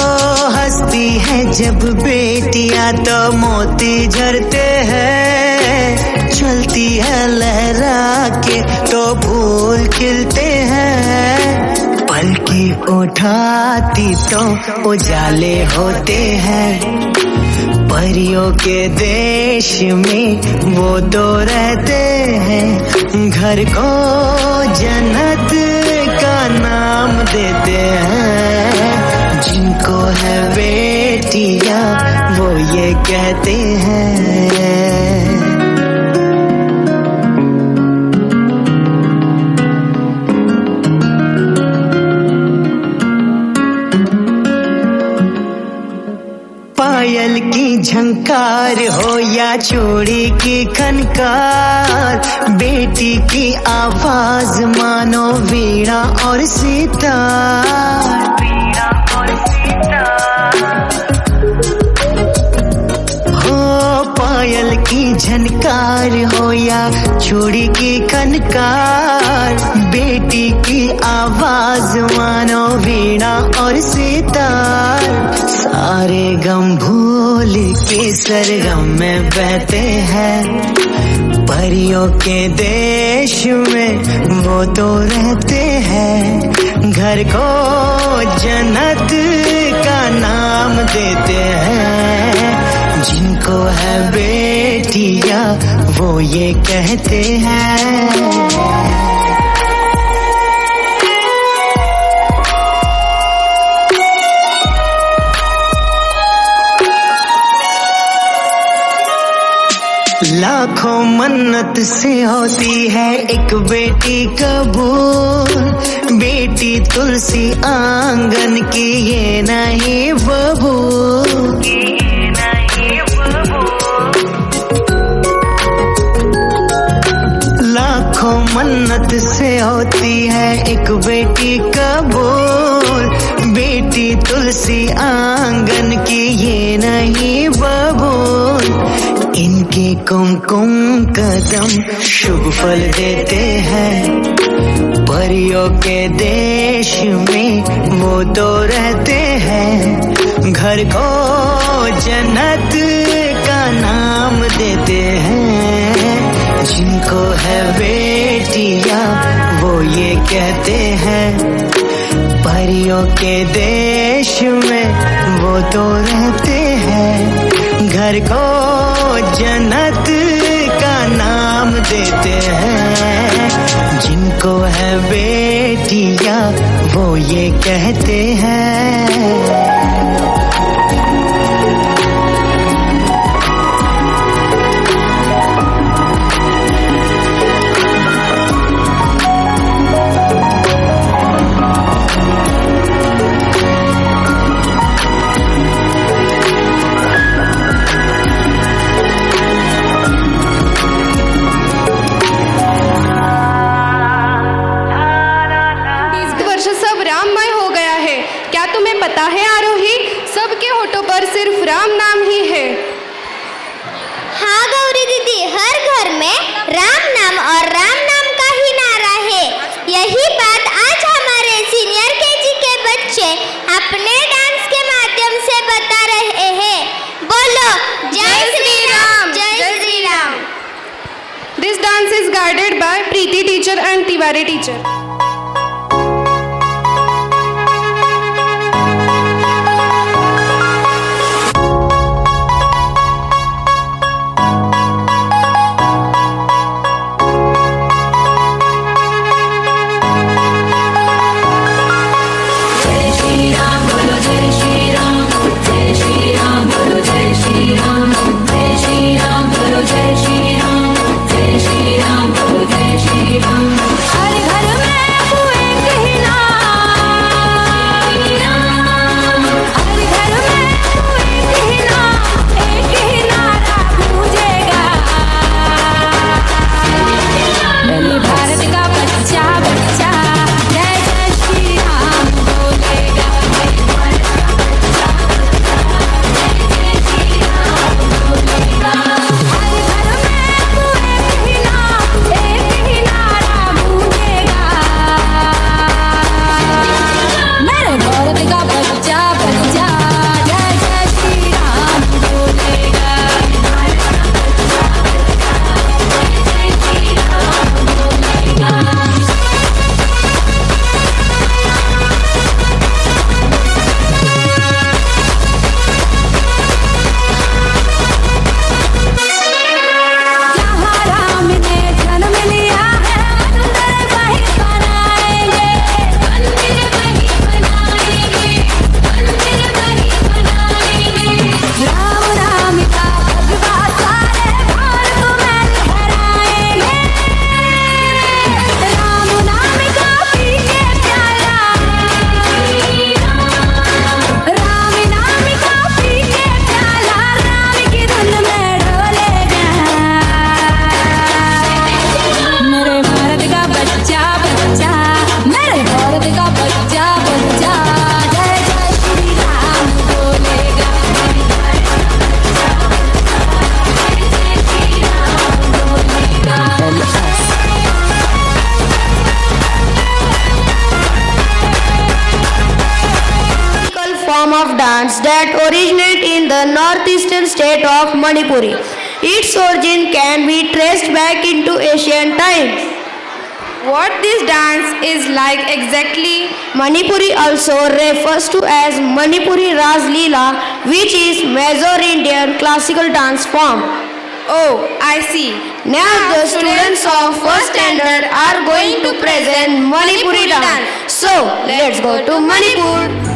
हंसती है जब बेटियां तो मोती झरते हैं, चलती है लहरा के तो फूल खिलते हैं। पलकी उठाती तो उजाले होते हैं, परियों के देश में वो तो रहते हैं। घर को जन्नत का नाम देते हैं, जिनको है बेटियां वो ये कहते हैं। पायल की झंकार हो या चूड़ी की खनकार, बेटी की आवाज मानो वीणा और सितार। हो पायल की झनकार हो या चूड़ी की खनकार, बेटी की आवाज मानो वीणा और सितार। सारे गम भूल के सरगम में बहते हैं, परियों के देश में वो तो रहते हैं। घर को जन्नत का नाम देते हैं, जिनको है बेटियां वो ये कहते हैं। लाखों मन्नत से होती है एक बेटी कबूल, बेटी तुलसी आंगन की ये नहीं बबूल। लाखों मन्नत से होती है एक बेटी कबूल, बेटी तुलसी आंगन की ये नहीं बबूल। इनके कुमकुम कदम शुभ फल देते हैं, परियों के देश में वो तो रहते हैं। घर को जन्नत का नाम देते हैं, जिनको है बेटियां वो ये कहते हैं। परियों के देश में वो तो रहते हैं, घर को जन्नत का नाम देते हैं। जिनको है बेटियां वो ये कहते हैं।
पता है आरोही, सबके होठों पर सिर्फ राम नाम ही है।
हाँ गौरी दीदी, हर घर में राम नाम और राम नाम का ही नारा है। यही बात आज हमारे सीनियर केजी के बच्चे अपने डांस के माध्यम से बता रहे हैं। बोलो जय श्री राम, जय Shri Ram.
This dance is guided by Preeti teacher and Tiwari teacher.
हर घर में
form of dance that originates in the northeastern state of Manipur. Its origin can be traced back into ancient times. What this dance is like exactly? Manipuri also refers to as Manipuri Ras Leela, which is major Indian classical dance form. Oh, I see. Now the students of first standard are going to present Manipuri dance. So, let's go to Manipur.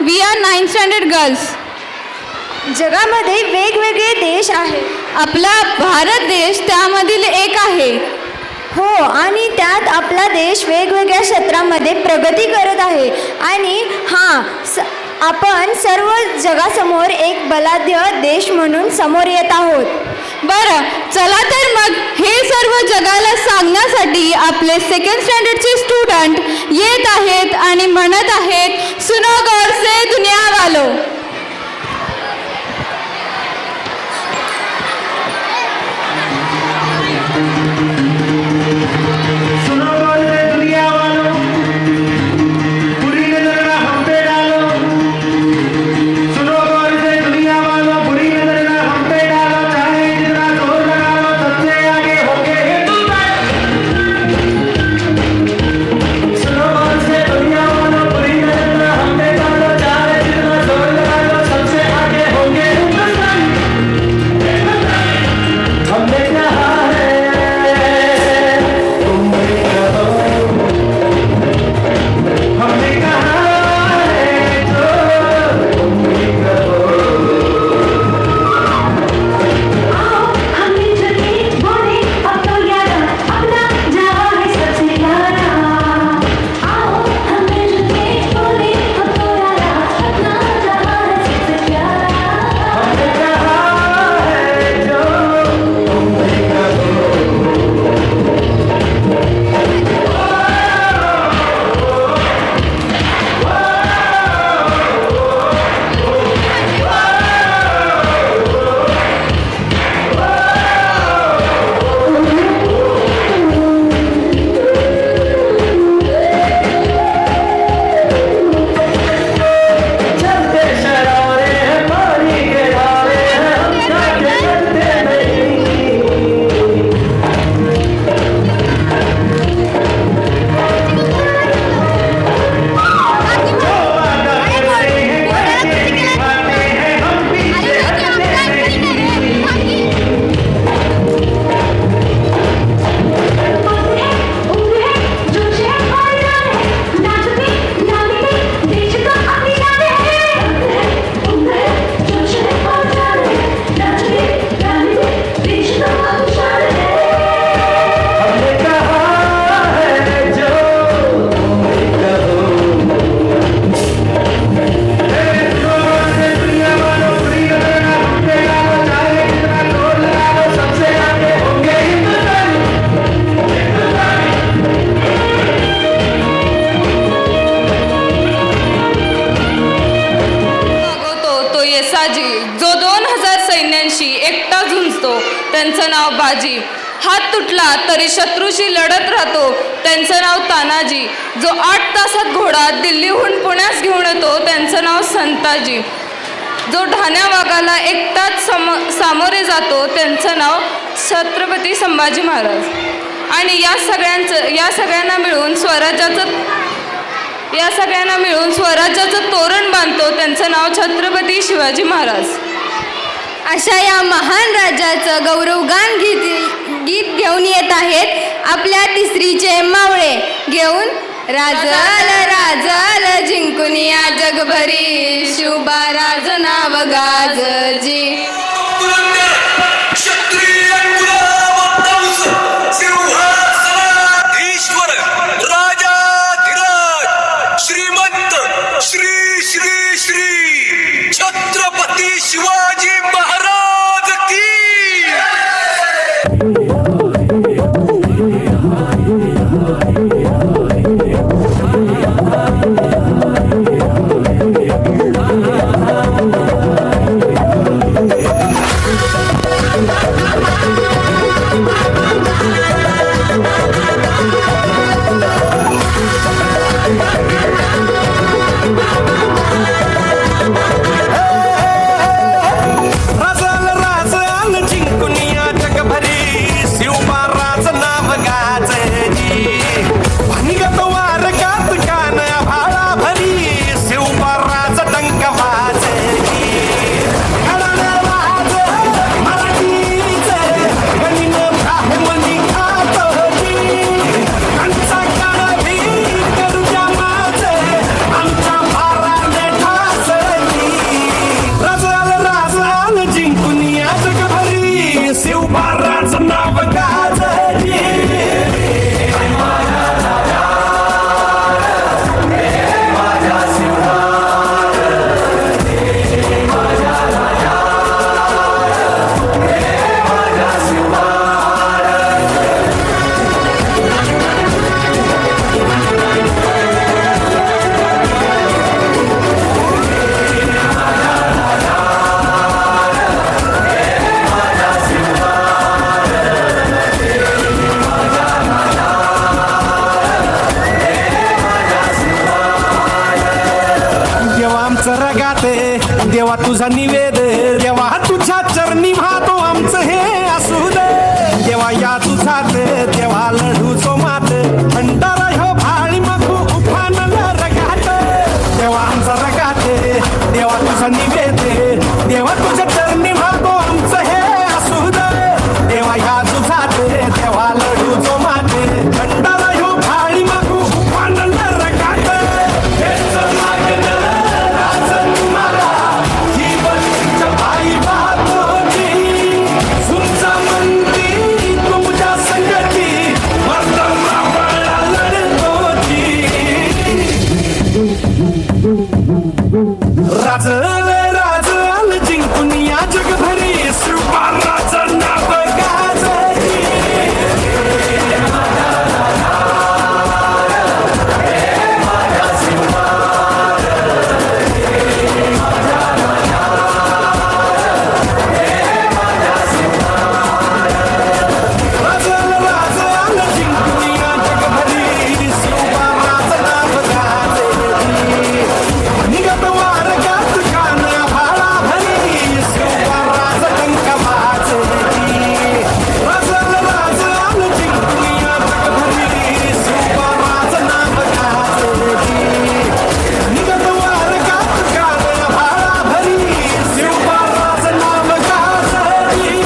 We are 9th standard girls.
जगामध्ये वेगवेगळे देश आहेत.
आपला भारत देश त्यामधील एक आहे.
हो, आणि त्यात आपला देश वेगवेगळ्या क्षेत्रामध्ये प्रगती करत आहे. आणि आपण सर्व जगासमोर एक बलाढ्य देश म्हणून समोर येत आहोत.
बरं, चला तर मग हे सर्व जगाला सांगण्यासाठी आपले सेकंड स्टँडर्डचे स्टुडंट येत आहेत आणि म्हणत आहेत, सुनो गौर से दुनिया वालो.
सुनो गौर से दुनिया वालों, बुरी नजर ना हम पे डालो. सुनो गौर से दुनिया वालों, बुरी नजर ना हम पे डालो. चाहे जितना जोर लगा लो, सबसे आगे होके हिंदुस्तान. सुनो गौर से दुनिया वालों, बुरी नजर ना हम पे डालो. चाहे जितना जोर लगा
त्यांचं नाव बाजी. हात तुटला तरी शत्रूशी लढत राहतो, त्यांचं नाव तानाजी. जो 8 तासात घोडा दिल्लीहून पुण्यास घेऊन येतो, त्यांचं नाव संताजी. जो ढाण्या वाघाला एकटाच सामोरे जातो, त्यांचं नाव छत्रपती संभाजी महाराज. आणि या सगळ्यांना मिळून स्वराज्याचं तोरण बांधतो, त्यांचं नाव छत्रपती शिवाजी महाराज.
अशा या महान राज्याचं गौरवगान गीत घेऊन येत आहेत आपल्या तिसरीचे मावळे घेऊन. राजल राजल जिंकून या जगभरी, शिवबा राज नाव गाजजी.
क्षत्रिय कुलावंश सिंहासनाधीश्वर राजाधिराज श्रीमंत श्री श्री श्री छत्रपती शिवाजी महाराज की.
देवा तुझा निवेद, देवा तुझ्या चरणी वाहतो आमचं हे असू दे. देवा या तुझात देवा लढूचो मात, भंडारा ह्यो भाळी मखू उफानला रगात. देवा आमचा रगात, देवा तुझा निवेद, देवा तुझ्या चरणी वाहतो आमचं हे असू दे. देवा या तुझात देवा लढूचो मात, भंडारा ह्यो भाळी मखू उफानला रगात. राजल राजल जिंकून या जगभरी, शिवबाराचं नाव गाजली. राजल राजल जिंकून या जगभरी, शिवबाराचं नाव गाजली. निघत वारगात काना भाळा भरी, शिवबाराज टंक वाजली. राजल राजल जिंकून या जगभरी, शिवबाराज नाव गाजली. निघत वारगात काना भाळा भरी, शिवबाराज नाव गाजली.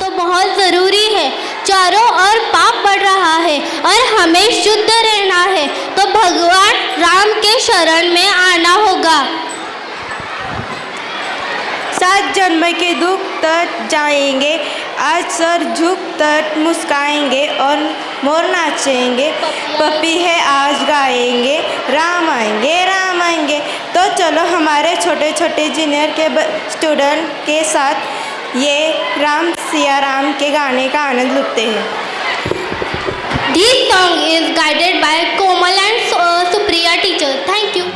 तो बहुत ज़रूरी है. चारों ओर पाप बढ़ रहा है और हमें शुद्ध रहना है, तो भगवान राम के शरण में आना होगा.
7 जन्म के दुख तक जाएंगे, आज सर झुक तक मुस्काएंगे और मोर नाचेंगे. पपी है आज गाएंगे, राम आएंगे. तो चलो हमारे छोटे छोटे जूनियर के स्टूडेंट के साथ ये राम सिया राम के गाने का आनंद लुटते हैं.
This song is guided by Komal and Supriya teacher. Thank you.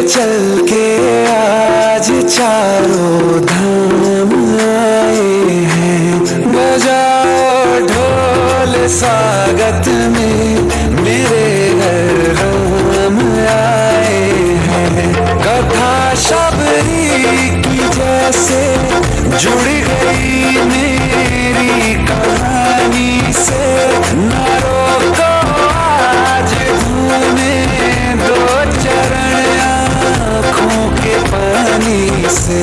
चल के आज चारों धाम आए हैं। बजाओ ढोल स्वागत में मेरे घर राम आए हैं। कथा शबरी की जैसे जुड़ गई मेरी कहानी से। न रोको आज धूने दो चरण आँखों के पानी से।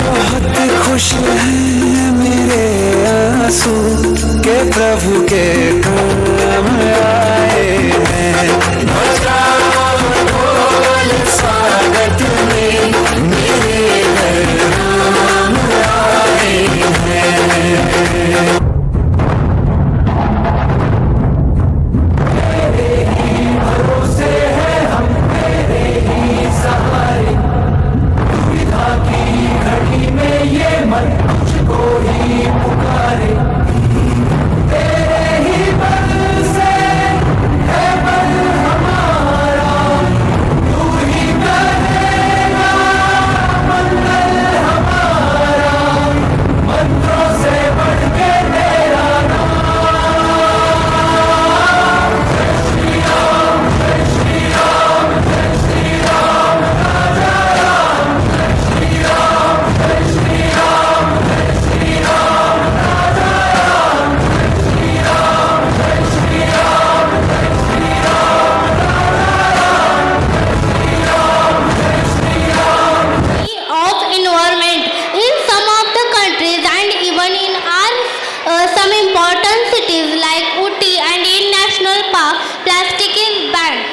बहुत खुश हैं मेरे आंसू के प्रभु के काम आए हैं। बजाओ ढोल स्वागत में मेरे घर राम आए हैं।
some important cities like Ooty and in National Park, plastic is banned.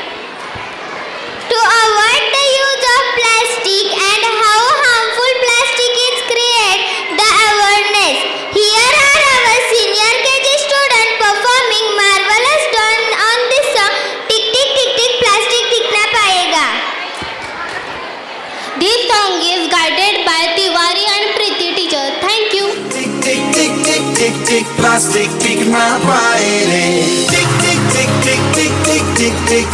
To avoid the use of plastic and how harmful plastic is, create the awareness. Here are our senior KG students performing marvelous dance on this song. Tick tick tick tick, plastic tick na payega. This song is guided by Tiwari and Preeti teacher. Thank you.
Tick tick tick tick tick plastic tick ना पाए रे। Tick tick tick tick tick tick tick tick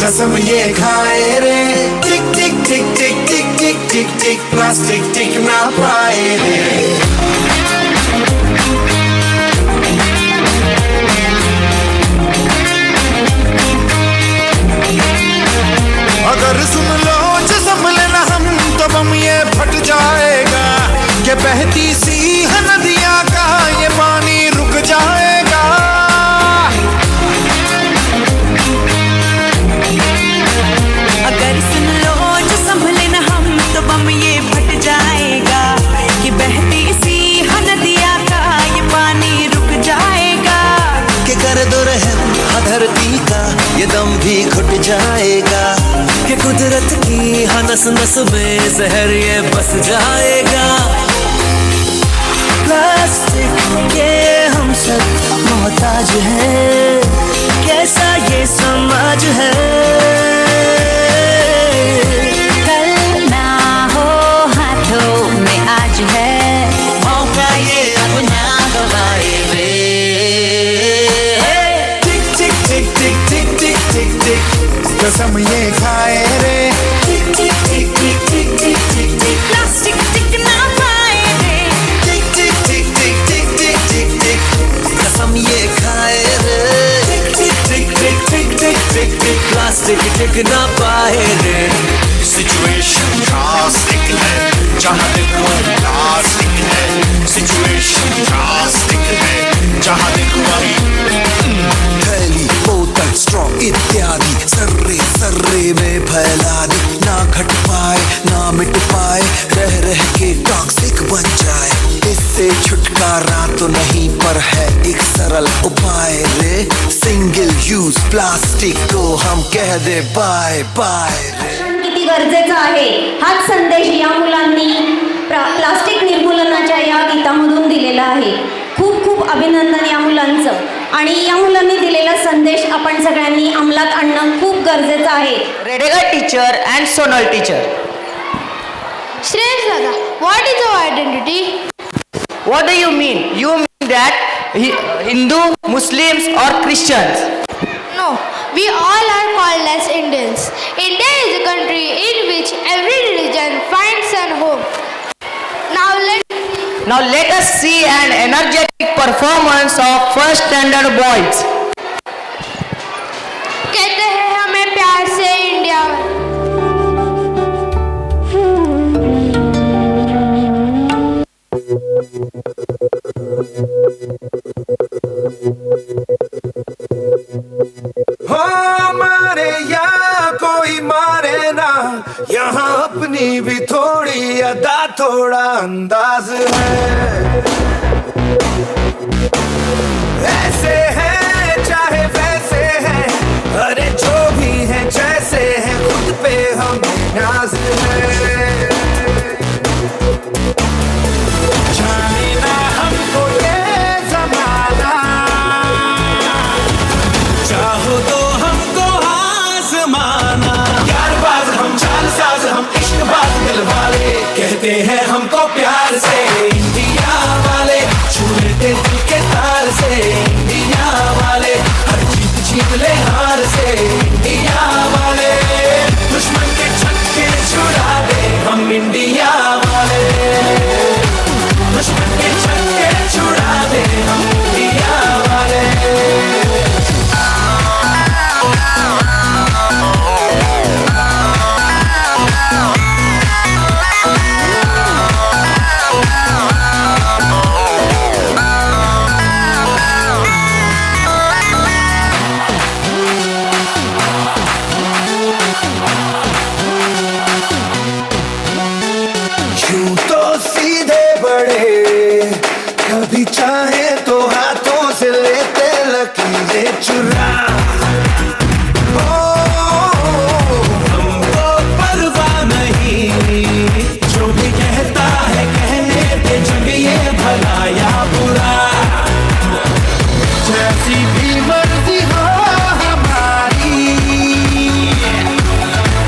कसम ये खाए रे। Tick tick tick tick tick tick tick tick plastic tick ना पाए रे। अगर सुन low जो संभले ना हम तो बम ये फट जाएगा कि बहती सी है नदियाँ का ये पानी रुक जाएगा।
अगर सुन लो जो संभले ना हम तो बम ये फट जाएगा कि बहती सी है नदियाँ का ये पानी रुक जाएगा।
कि कर दो रहम धरती का ये दम भी घुट जाएगा कि कुदरत की नस नस में जहर ये बस जाएगा। प्लास्टिक के हम सब मोहताज हैं, कैसा ये समाज है।
कल ना हो हाथों में आज है,
मौका ये अब ना गवाए रे। टिक टिक टिक टिक टिक टिक टिक टिक कसम ये खाए रे। टिक टिक टिक टिक टिक टिक टिक टिक
प्लास्टिक टिक ना पाए रे।
टिक टिक टिक टिक टिक टिक टिक टिक कसम ये खाए रे। टिक टिक टिक टिक टिक टिक टिक टिक प्लास्टिक टिक ना पाए रे। सिचुएशन ड्रास्टिक है जहाँ देखो प्लास्टिक है। सिचुएशन ड्रास्टिक है जहाँ देखो थैली बोतल स्ट्रॉ इत्यादि सर्रे सर्रे में फैला दी। ना घट पाए ना मिट पाए रह रह के टॉक्सिक बन जाए। इससे छुटकारा तो नहीं पर है एक सरल उपाय रे। सिंगल यूज प्लास्टिक को हम कह दे बाय बाय रे।
किती गरजेचं आहे हाच संदेश या मुलांनी प्लास्टिक निर्मूलनाच्या या गीतामधून दिलेला आहे. खूप खूप अभिनंदन या मुलांचं. आणि या मुलांनी दिलेला संदेश आपण सगळ्यांनी अंमलात आणणं खूप गरजेचं आहे.
रेडेगा teacher and Sonal teacher.
Shreyash Dada, what is our identity?
What do you mean? You mean that Hindu, Muslims or Christians?
No, we all are called as Indians. India is a country in which
Now let us see an energetic performance of first standard boys.
कहते हैं हमें प्यार से India
हो मारे या कोई मारे ना, यहाँ अपनी भी थोड़ी अदा थोड़ा अंदाज है। ऐसे हैं चाहे वैसे हैं, अरे जो भी है जैसे हैं, खुद पे हम नाज है। जाने ना हमको ये जमाना, चाहो तो हमको आजमाना। यारबाज हम चालसाज हम इश्कबाज दिल वाले, कहते हैं हमको प्यार से इंडिया वाले, छू लेते दिल के तार से इंडिया वाले, हर जीत जीत ले हार से इंडिया वाले, दुश्मन के छक्के छुड़ा दे हम इंडिया वाले, दुश्मन के छक्के छुड़ा दे हम इंडिया वाले। यूं तो सीधे बड़े, कभी चाहे तो हाथों से लेते लकीरें चुरा। ओ, हमको परवाह नहीं, जो भी कहता है कहने दे, जग ये भला या बुरा, जैसी भी मर्जी हो हमारी,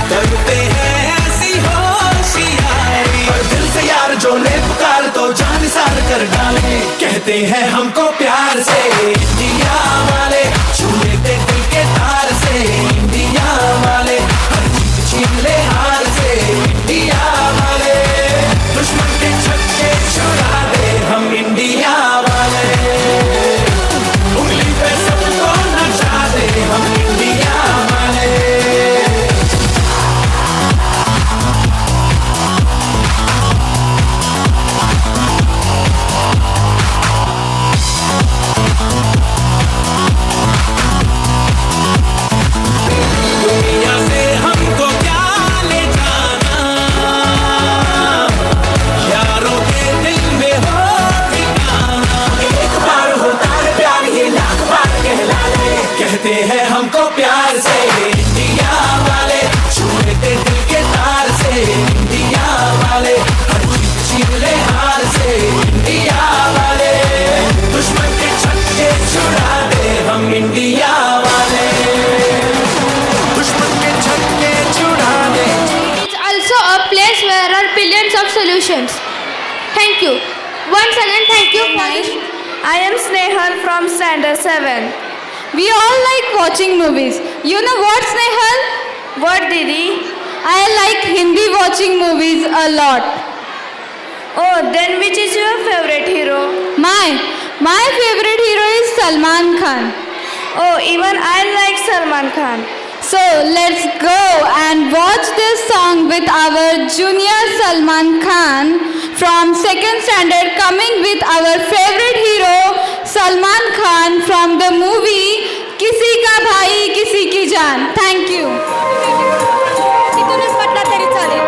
करते हैं ऐसी होशियारी। और दिल से यार जो ले पुकार तो जान सार कर डाले, कहते हैं हमको प्यार से इंडिया वाले, छू लेते दिल के तार से इंडिया वाले, हर जीत छीन ले हार से इंडिया वाले, दुश्मन के छक्के छुड़ा दे हम इंडिया वाले, उंगली पे सबको नचा दे हम इंडिया वाले। दुनिया से हमको क्या ले जाना, यारों के दिल में हो ठिकाना। एक बार होता है प्यार ये लाख बार कहला ले, कहते हैं हमको प्यार से इंडिया वाले, छू लेते दिल के तार से इंडिया वाले, हर जीत छीन ले हार से इंडिया वाले, दुश्मन के छक्के छुड़ा दे हम इंडिया वाले, दुश्मन के छक्के छुड़ा दे।
It's also a place where are billions of solutions. Thank you. Once again, thank you for this.
I am Snehal from Standard 7. We all like watching movies. You know what, Snehal? What, Didi? I like Hindi watching movies a lot. Oh, then which is your favorite hero? My favorite hero is Salman Khan. Oh, even I like Salman Khan. So let's go and watch this song with our junior Salman Khan from 2nd standard, coming with our favorite hero Salman Khan from the movie Kisi Ka Bhai Kisi Ki Jaan. Thank you. इथूनच म्हटलं तरी चालेल.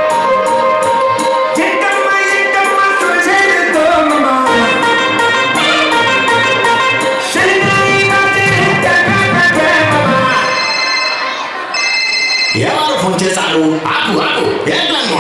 या फोनचे चालू आकू आकू एक line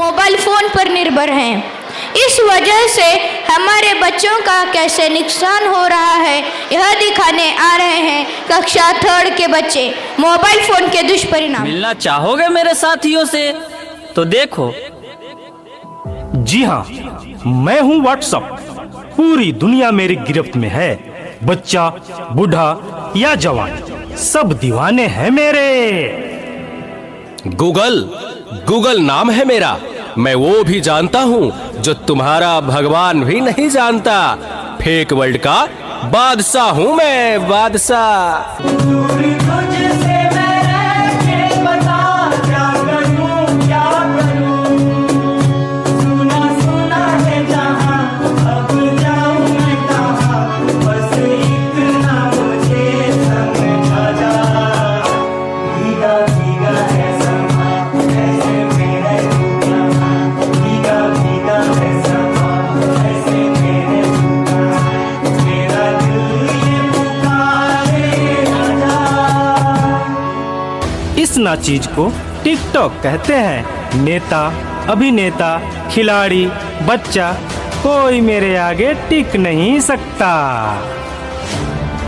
mobile phone पर निर्भर हैं। इस वजह से हमारे बच्चों का कैसे नुकसान हो रहा है यह दिखाने आ रहे हैं कक्षा 3 के बच्चे। मोबाइल फ़ोन के दुष्परिणाम।
मिलना चाहोगे मेरे साथियों से? तो देखो।
जी हाँ, मैं हूँ व्हाट्सअप। पूरी दुनिया मेरी गिरफ्त में है। बच्चा, बूढ़ा या जवान, सब दीवाने हैं मेरे।
गूगल नाम है मेरा। मैं वो भी जानता हूँ जो तुम्हारा भगवान भी नहीं जानता। फेक वर्ल्ड का बादशाह हूँ मैं, बादशाह।
इस ना चीज को टिकटॉक कहते हैं। नेता, अभिनेता, खिलाड़ी, बच्चा, कोई मेरे आगे टिक नहीं सकता।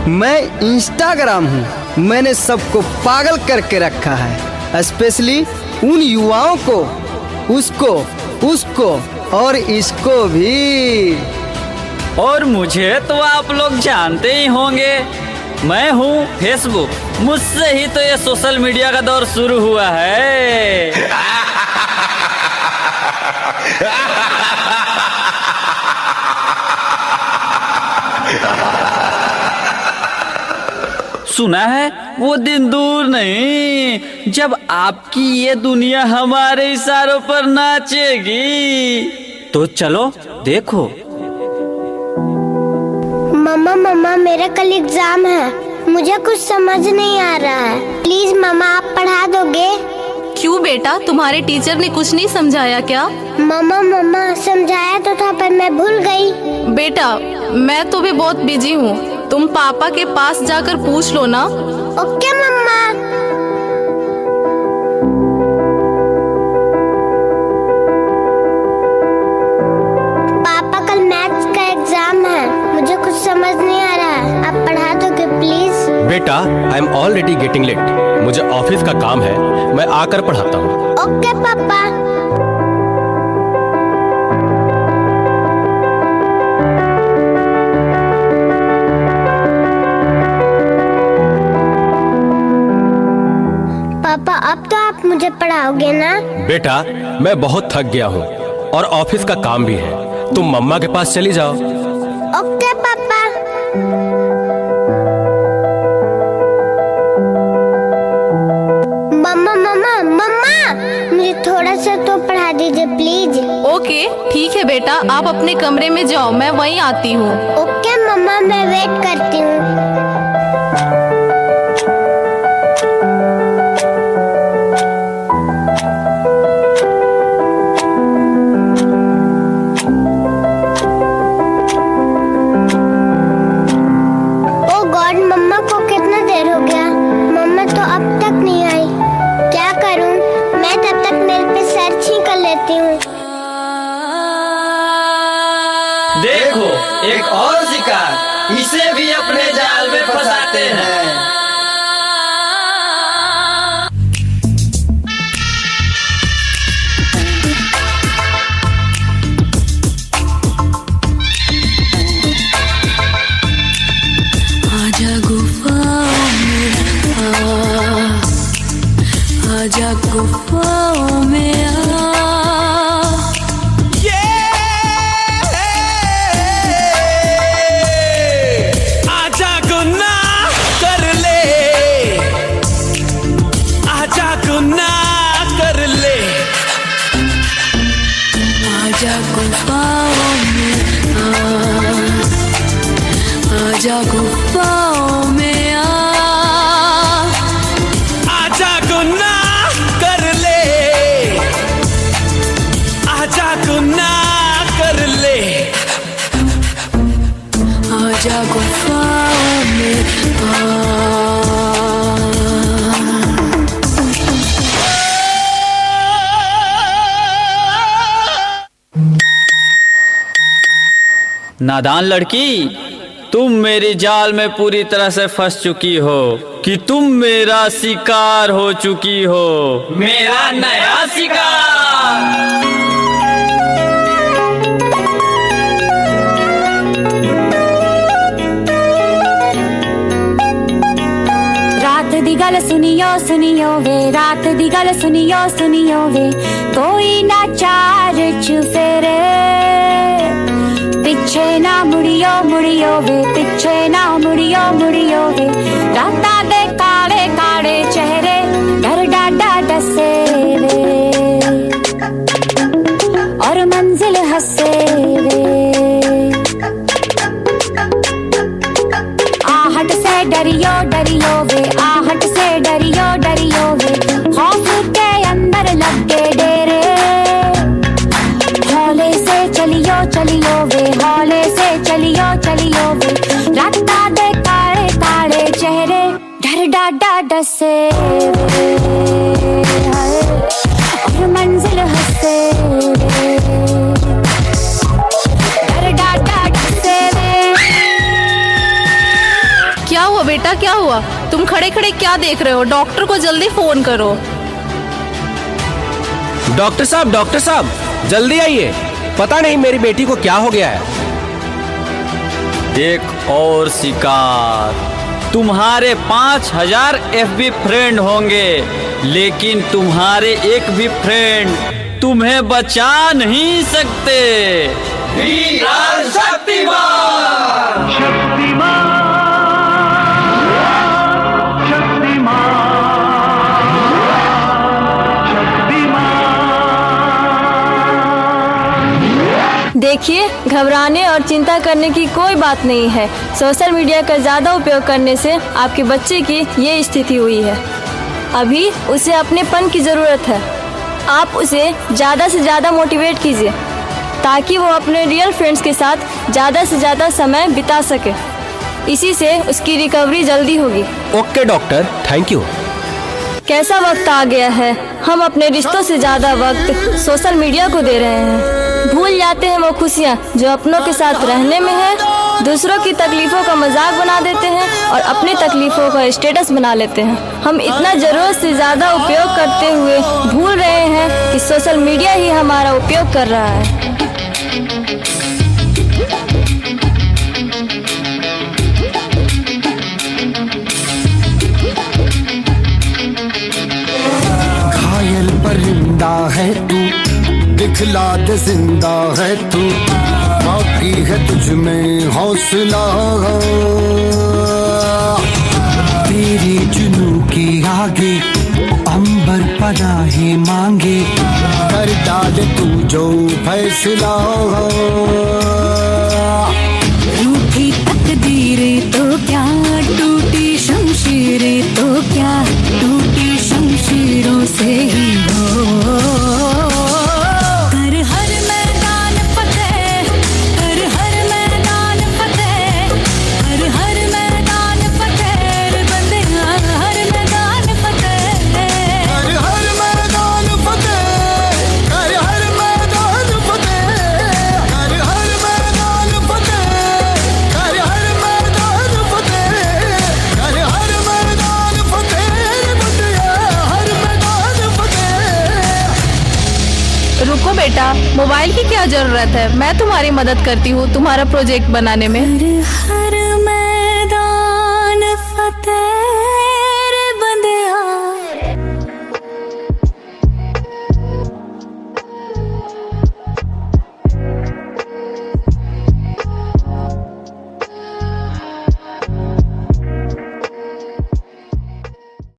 मैं इंस्टाग्राम हूँ। मैंने सबको पागल करके रखा है, स्पेशली उन युवाओं को, उसको और इसको भी। और मुझे तो आप लोग जानते ही होंगे, मैं हूँ फेसबुक। मुझसे ही तो ये सोशल मीडिया का दौर शुरू हुआ है। सुना है वो दिन दूर नहीं जब आपकी ये दुनिया हमारे इशारों पर नाचेगी। तो चलो देखो।
मम्मा मेरा कल एग्जाम है, मुझे कुछ समझ नहीं आ रहा है। प्लीज मम्मा आप पढ़ा दोगे?
क्यों बेटा, तुम्हारे टीचर ने कुछ नहीं समझाया क्या?
मम्मा समझाया तो था पर मैं भूल गई।
बेटा मैं तो भी बहुत बिजी हूँ, तुम पापा के पास जाकर पूछ लो ना।
Okay mamma. पापा कल मैथ्स का एग्जाम है, मुझे कुछ समझ नहीं आ रहा है, आप पढ़ा दोगे प्लीज?
बेटा, I am already getting late. मुझे ऑफिस का काम है, मैं आकर पढ़ाता हूँ।
ओके पापा। पापा अब तो आप मुझे पढ़ाओगे ना?
बेटा, मैं बहुत थक गया हूँ और ऑफिस का काम भी है। तुम मम्मा के पास चली जाओ।
ओके पापा। मम्मा मुझे थोड़ा सा तो पढ़ा दीजिए प्लीज।
ओके ठीक है बेटा, आप अपने कमरे में जाओ, मैं वहीं आती हूँ।
ओके मम्मा, मैं वेट करती हूँ।
देखो एक और शिकार, इसे भी अपने जाल में फंसाते हैं।
आजा गुफाओं में आजा गुफाओं में आजा गुफाओं में आजा गुनाह कर ले, आजा गुनाह कर ले, आजा गुफाओं में
नादान लड़की, तुम मेरी जाल में पूरी तरह से फंस चुकी हो कि तुम मेरा शिकार हो चुकी हो, मेरा नया शिकार।
रात दी गल सुनियो सुनियो वे, रात दी गल सुनियो सुनियो वे, कोई ना चार चुफेरे, पिछे ना मुड़ियो मुड़ियो वे, पिछे ना मुड़ियो मुड़ियो वे, राता दे काले काले चेहरे डर डाडा डसे वे, और मंजिल हंसे वे, आहट से डरियो डरियो वे, आहट से डरियो डरियो वे, खौफ के अंदर लगे डेरे, हौले से चलियो चलियो वे, हौले से चलियो चलियो वे, राता दे काले काले चेहरे डर डाडा डसे वे, और मंजिल हंसे वे, डर डाडा डसे वे।
क्या हुआ बेटा, क्या हुआ? तुम खड़े खड़े क्या देख रहे हो? डॉक्टर को जल्दी फोन करो।
डॉक्टर साहब जल्दी आइए, पता नहीं मेरी बेटी को क्या हो गया है।
एक और शिकार। तुम्हारे 5000 FB फ्रेंड होंगे, लेकिन तुम्हारे एक भी फ्रेंड तुम्हें बचा नहीं सकते। वीर शक्तिमान, शक्तिमान,
देखिए, घबराने और चिंता करने की कोई बात नहीं है। सोशल मीडिया का ज़्यादा उपयोग करने से आपके बच्चे की ये स्थिति हुई है। अभी उसे अपनेपन की ज़रूरत है। आप उसे ज़्यादा से ज़्यादा मोटिवेट कीजिए ताकि वो अपने रियल फ्रेंड्स के साथ ज़्यादा से ज़्यादा समय बिता सके। इसी से उसकी रिकवरी जल्दी होगी।
Okay doctor, thank you.
कैसा वक्त आ गया है, हम अपने रिश्तों से ज़्यादा वक्त सोशल मीडिया को दे रहे हैं। भूल जाते हैं वो खुशियाँ जो अपनों के साथ रहने में है, दूसरों की तकलीफ़ों का मजाक बना देते हैं और अपनी तकलीफ़ों का स्टेटस बना लेते हैं। हम इतना ज़रूरत से ज़्यादा उपयोग करते हुए भूल रहे हैं कि सोशल मीडिया ही हमारा उपयोग कर रहा है।
घायल परिंदा है तू, दिखला दे जिंदा है तू, बाकी है तुझ में हौसला, तेरे जुनू के आगे अंबर पनाहे मांगे, कर डाले तू जो फैसला।
रूठी तकदीरें तो क्या, टूटी शमशीरें तो क्या, टूटी शमशीरों से ही हो, कर हर मैदान फतेह, कर हर मैदान फतेह, कर हर मैदान फतेह, बंदे हर मैदान फतेह,
कर हर मैदान फतेह, कर हर मैदान फतेह, कर हर मैदान फतेह, कर हर मैदान फतेह, कर हर मैदान फतेह, बंदिया हर मैदान फतेह।
रुको बेटा, मोबाइल की क्या ज़रूरत है, मैं तुम्हारी मदद करती हूँ तुम्हारा प्रोजेक्ट बनाने में।